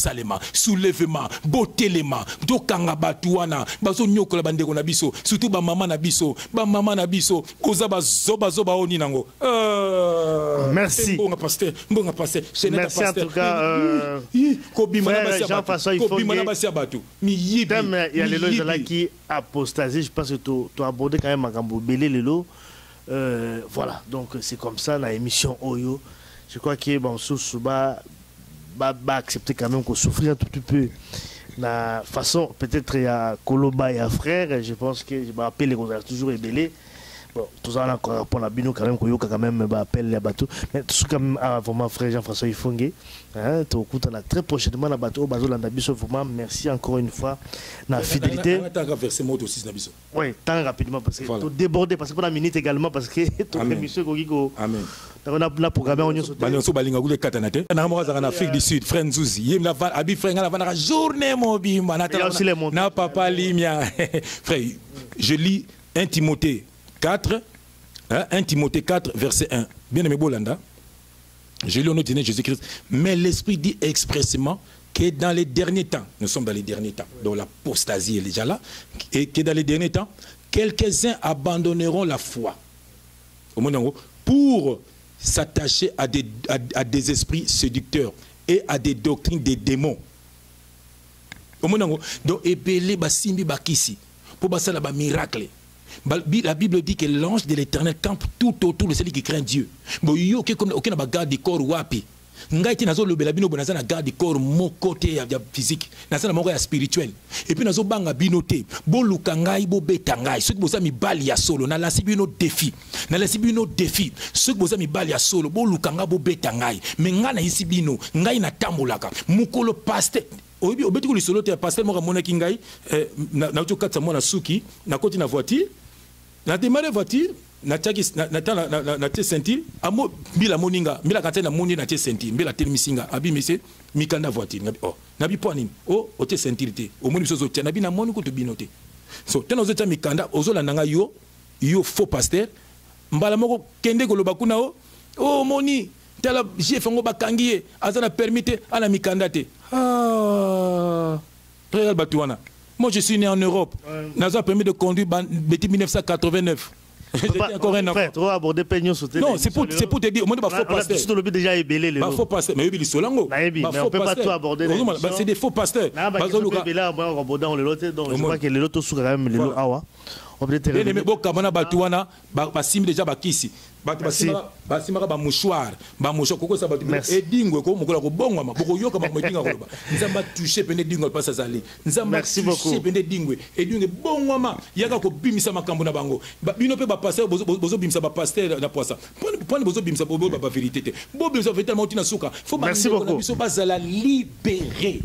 beauté les mains. Dokanga batuana, bazo nyoko la bande na biso, surtout ba maman na biso, koza ba zoba oni nango. Merci. Bon pasteur. Merci en tout cas. Jean-François, il faut il y a les lois là qui apostasie. Je pense que tu as abordé quand même un gambo belé les lots. Voilà, donc c'est comme ça la émission Oyo. Je crois que bon, Souba accepter quand même qu'on souffrir un tout petit peu. La façon, peut-être il y a Koloba et à frère, je pense que je m'appelle les Rosales toujours ébélé. Bon, tout ça, on a encore pour la bino quand même, quand même, appelle les bateaux. Mais tout ça, quand même, vraiment, frère Jean-François Ifongé. Hein, tu écoutes très prochainement la bateau, Bazo Landabiso, vraiment, merci encore une fois, la fidélité. Oui, tant rapidement, parce que tu débordé, parce que pour la minute également, parce que ton émission, Amen. On a programmé on sauté. En Afrique du Sud, frère Nzouzi, la journée mobile, na papa Limia. Frère, je lis 1 Timothée 4, 1 Timothée 4, verset 1. Bien aimé Bolanda, je lis au nom de Jésus-Christ. Mais l'Esprit dit expressément que dans les derniers temps, nous sommes dans les derniers temps, donc l'apostasie est déjà là, et que dans les derniers temps, quelques-uns abandonneront la foi. Au monde pour s'attacher à des esprits séducteurs et à des doctrines des démons. Au monde donc ébélé basimbi bakisi pour basala ba miracle. La Bible dit que l'ange de l'Éternel campe tout autour de celui qui craint Dieu. Bon yo que comme aucun garde du corps wapi. Ngai ti nazo lobela bino bonaza na garde du corps mon côté ya physique, naza na moko ya spirituel. Et puis nazo banga binoté, bo luka ngai bo beta ngai, ceux qui boza mi bali ya solo na la sibino défi. Na la sibino défi, ceux qui boza mi bali ya solo, bo luka nga bo beta ngai. Mais nga na isibino, ngai na tambolaka. Mukolo pasteur obi obeti ko lisolo te pasteur mo ramona ki ngai na to katsa mona suki na koti na voiture. Na démarré voiture, na tie sentir, amo bila moninga, bila kata na moni na tie sentir, bila tel misinga, abi mese mikanda voiture, nabi oh, nabi poanini, oh, o tie sentir te, o moni sozo tia, nabi na moni ko to binote. So, tena ozo tia mikanda, ozo la nanga yo faux pasteur, mbala moko kende ko loba kuna o, oh moni, tala chef ngo bakangiye, azana permite ala mikanda te. Ah, real batuana. Moi, je suis né en Europe. Nous a permis de conduire depuis 1989. J'étais encore un enfant. Trop aborder peignon sauter. Non, c'est pour te dire. On a faux déjà ébélé. Faux pasteur. Mais il solango. Mais on peut pas tout aborder. C'est des faux pasteurs. Là, on va dans le lot. Donc, je crois que les lots sont quand même les lots awa. Mais bon, kamana batuana, basim déjà bakisi. Basimaka ba mouchoir, koko sa batu. Et dingwe ko mokola ko bongwa ma boko yoka ma modinga ko ba. Nzamba toucher pene dingwe pas ça zali. Nzamba toucher pene dingwe et dingwe bongwa ma yaka ko bimisa makambo na bango. Bino pe ba pasteur bozo bimisa ba pasteur na poisa. Pone bozo bimisa bobo ba vérité te. Bo bimisa vérité mo tina suka. Faut ba biso bazala libérer.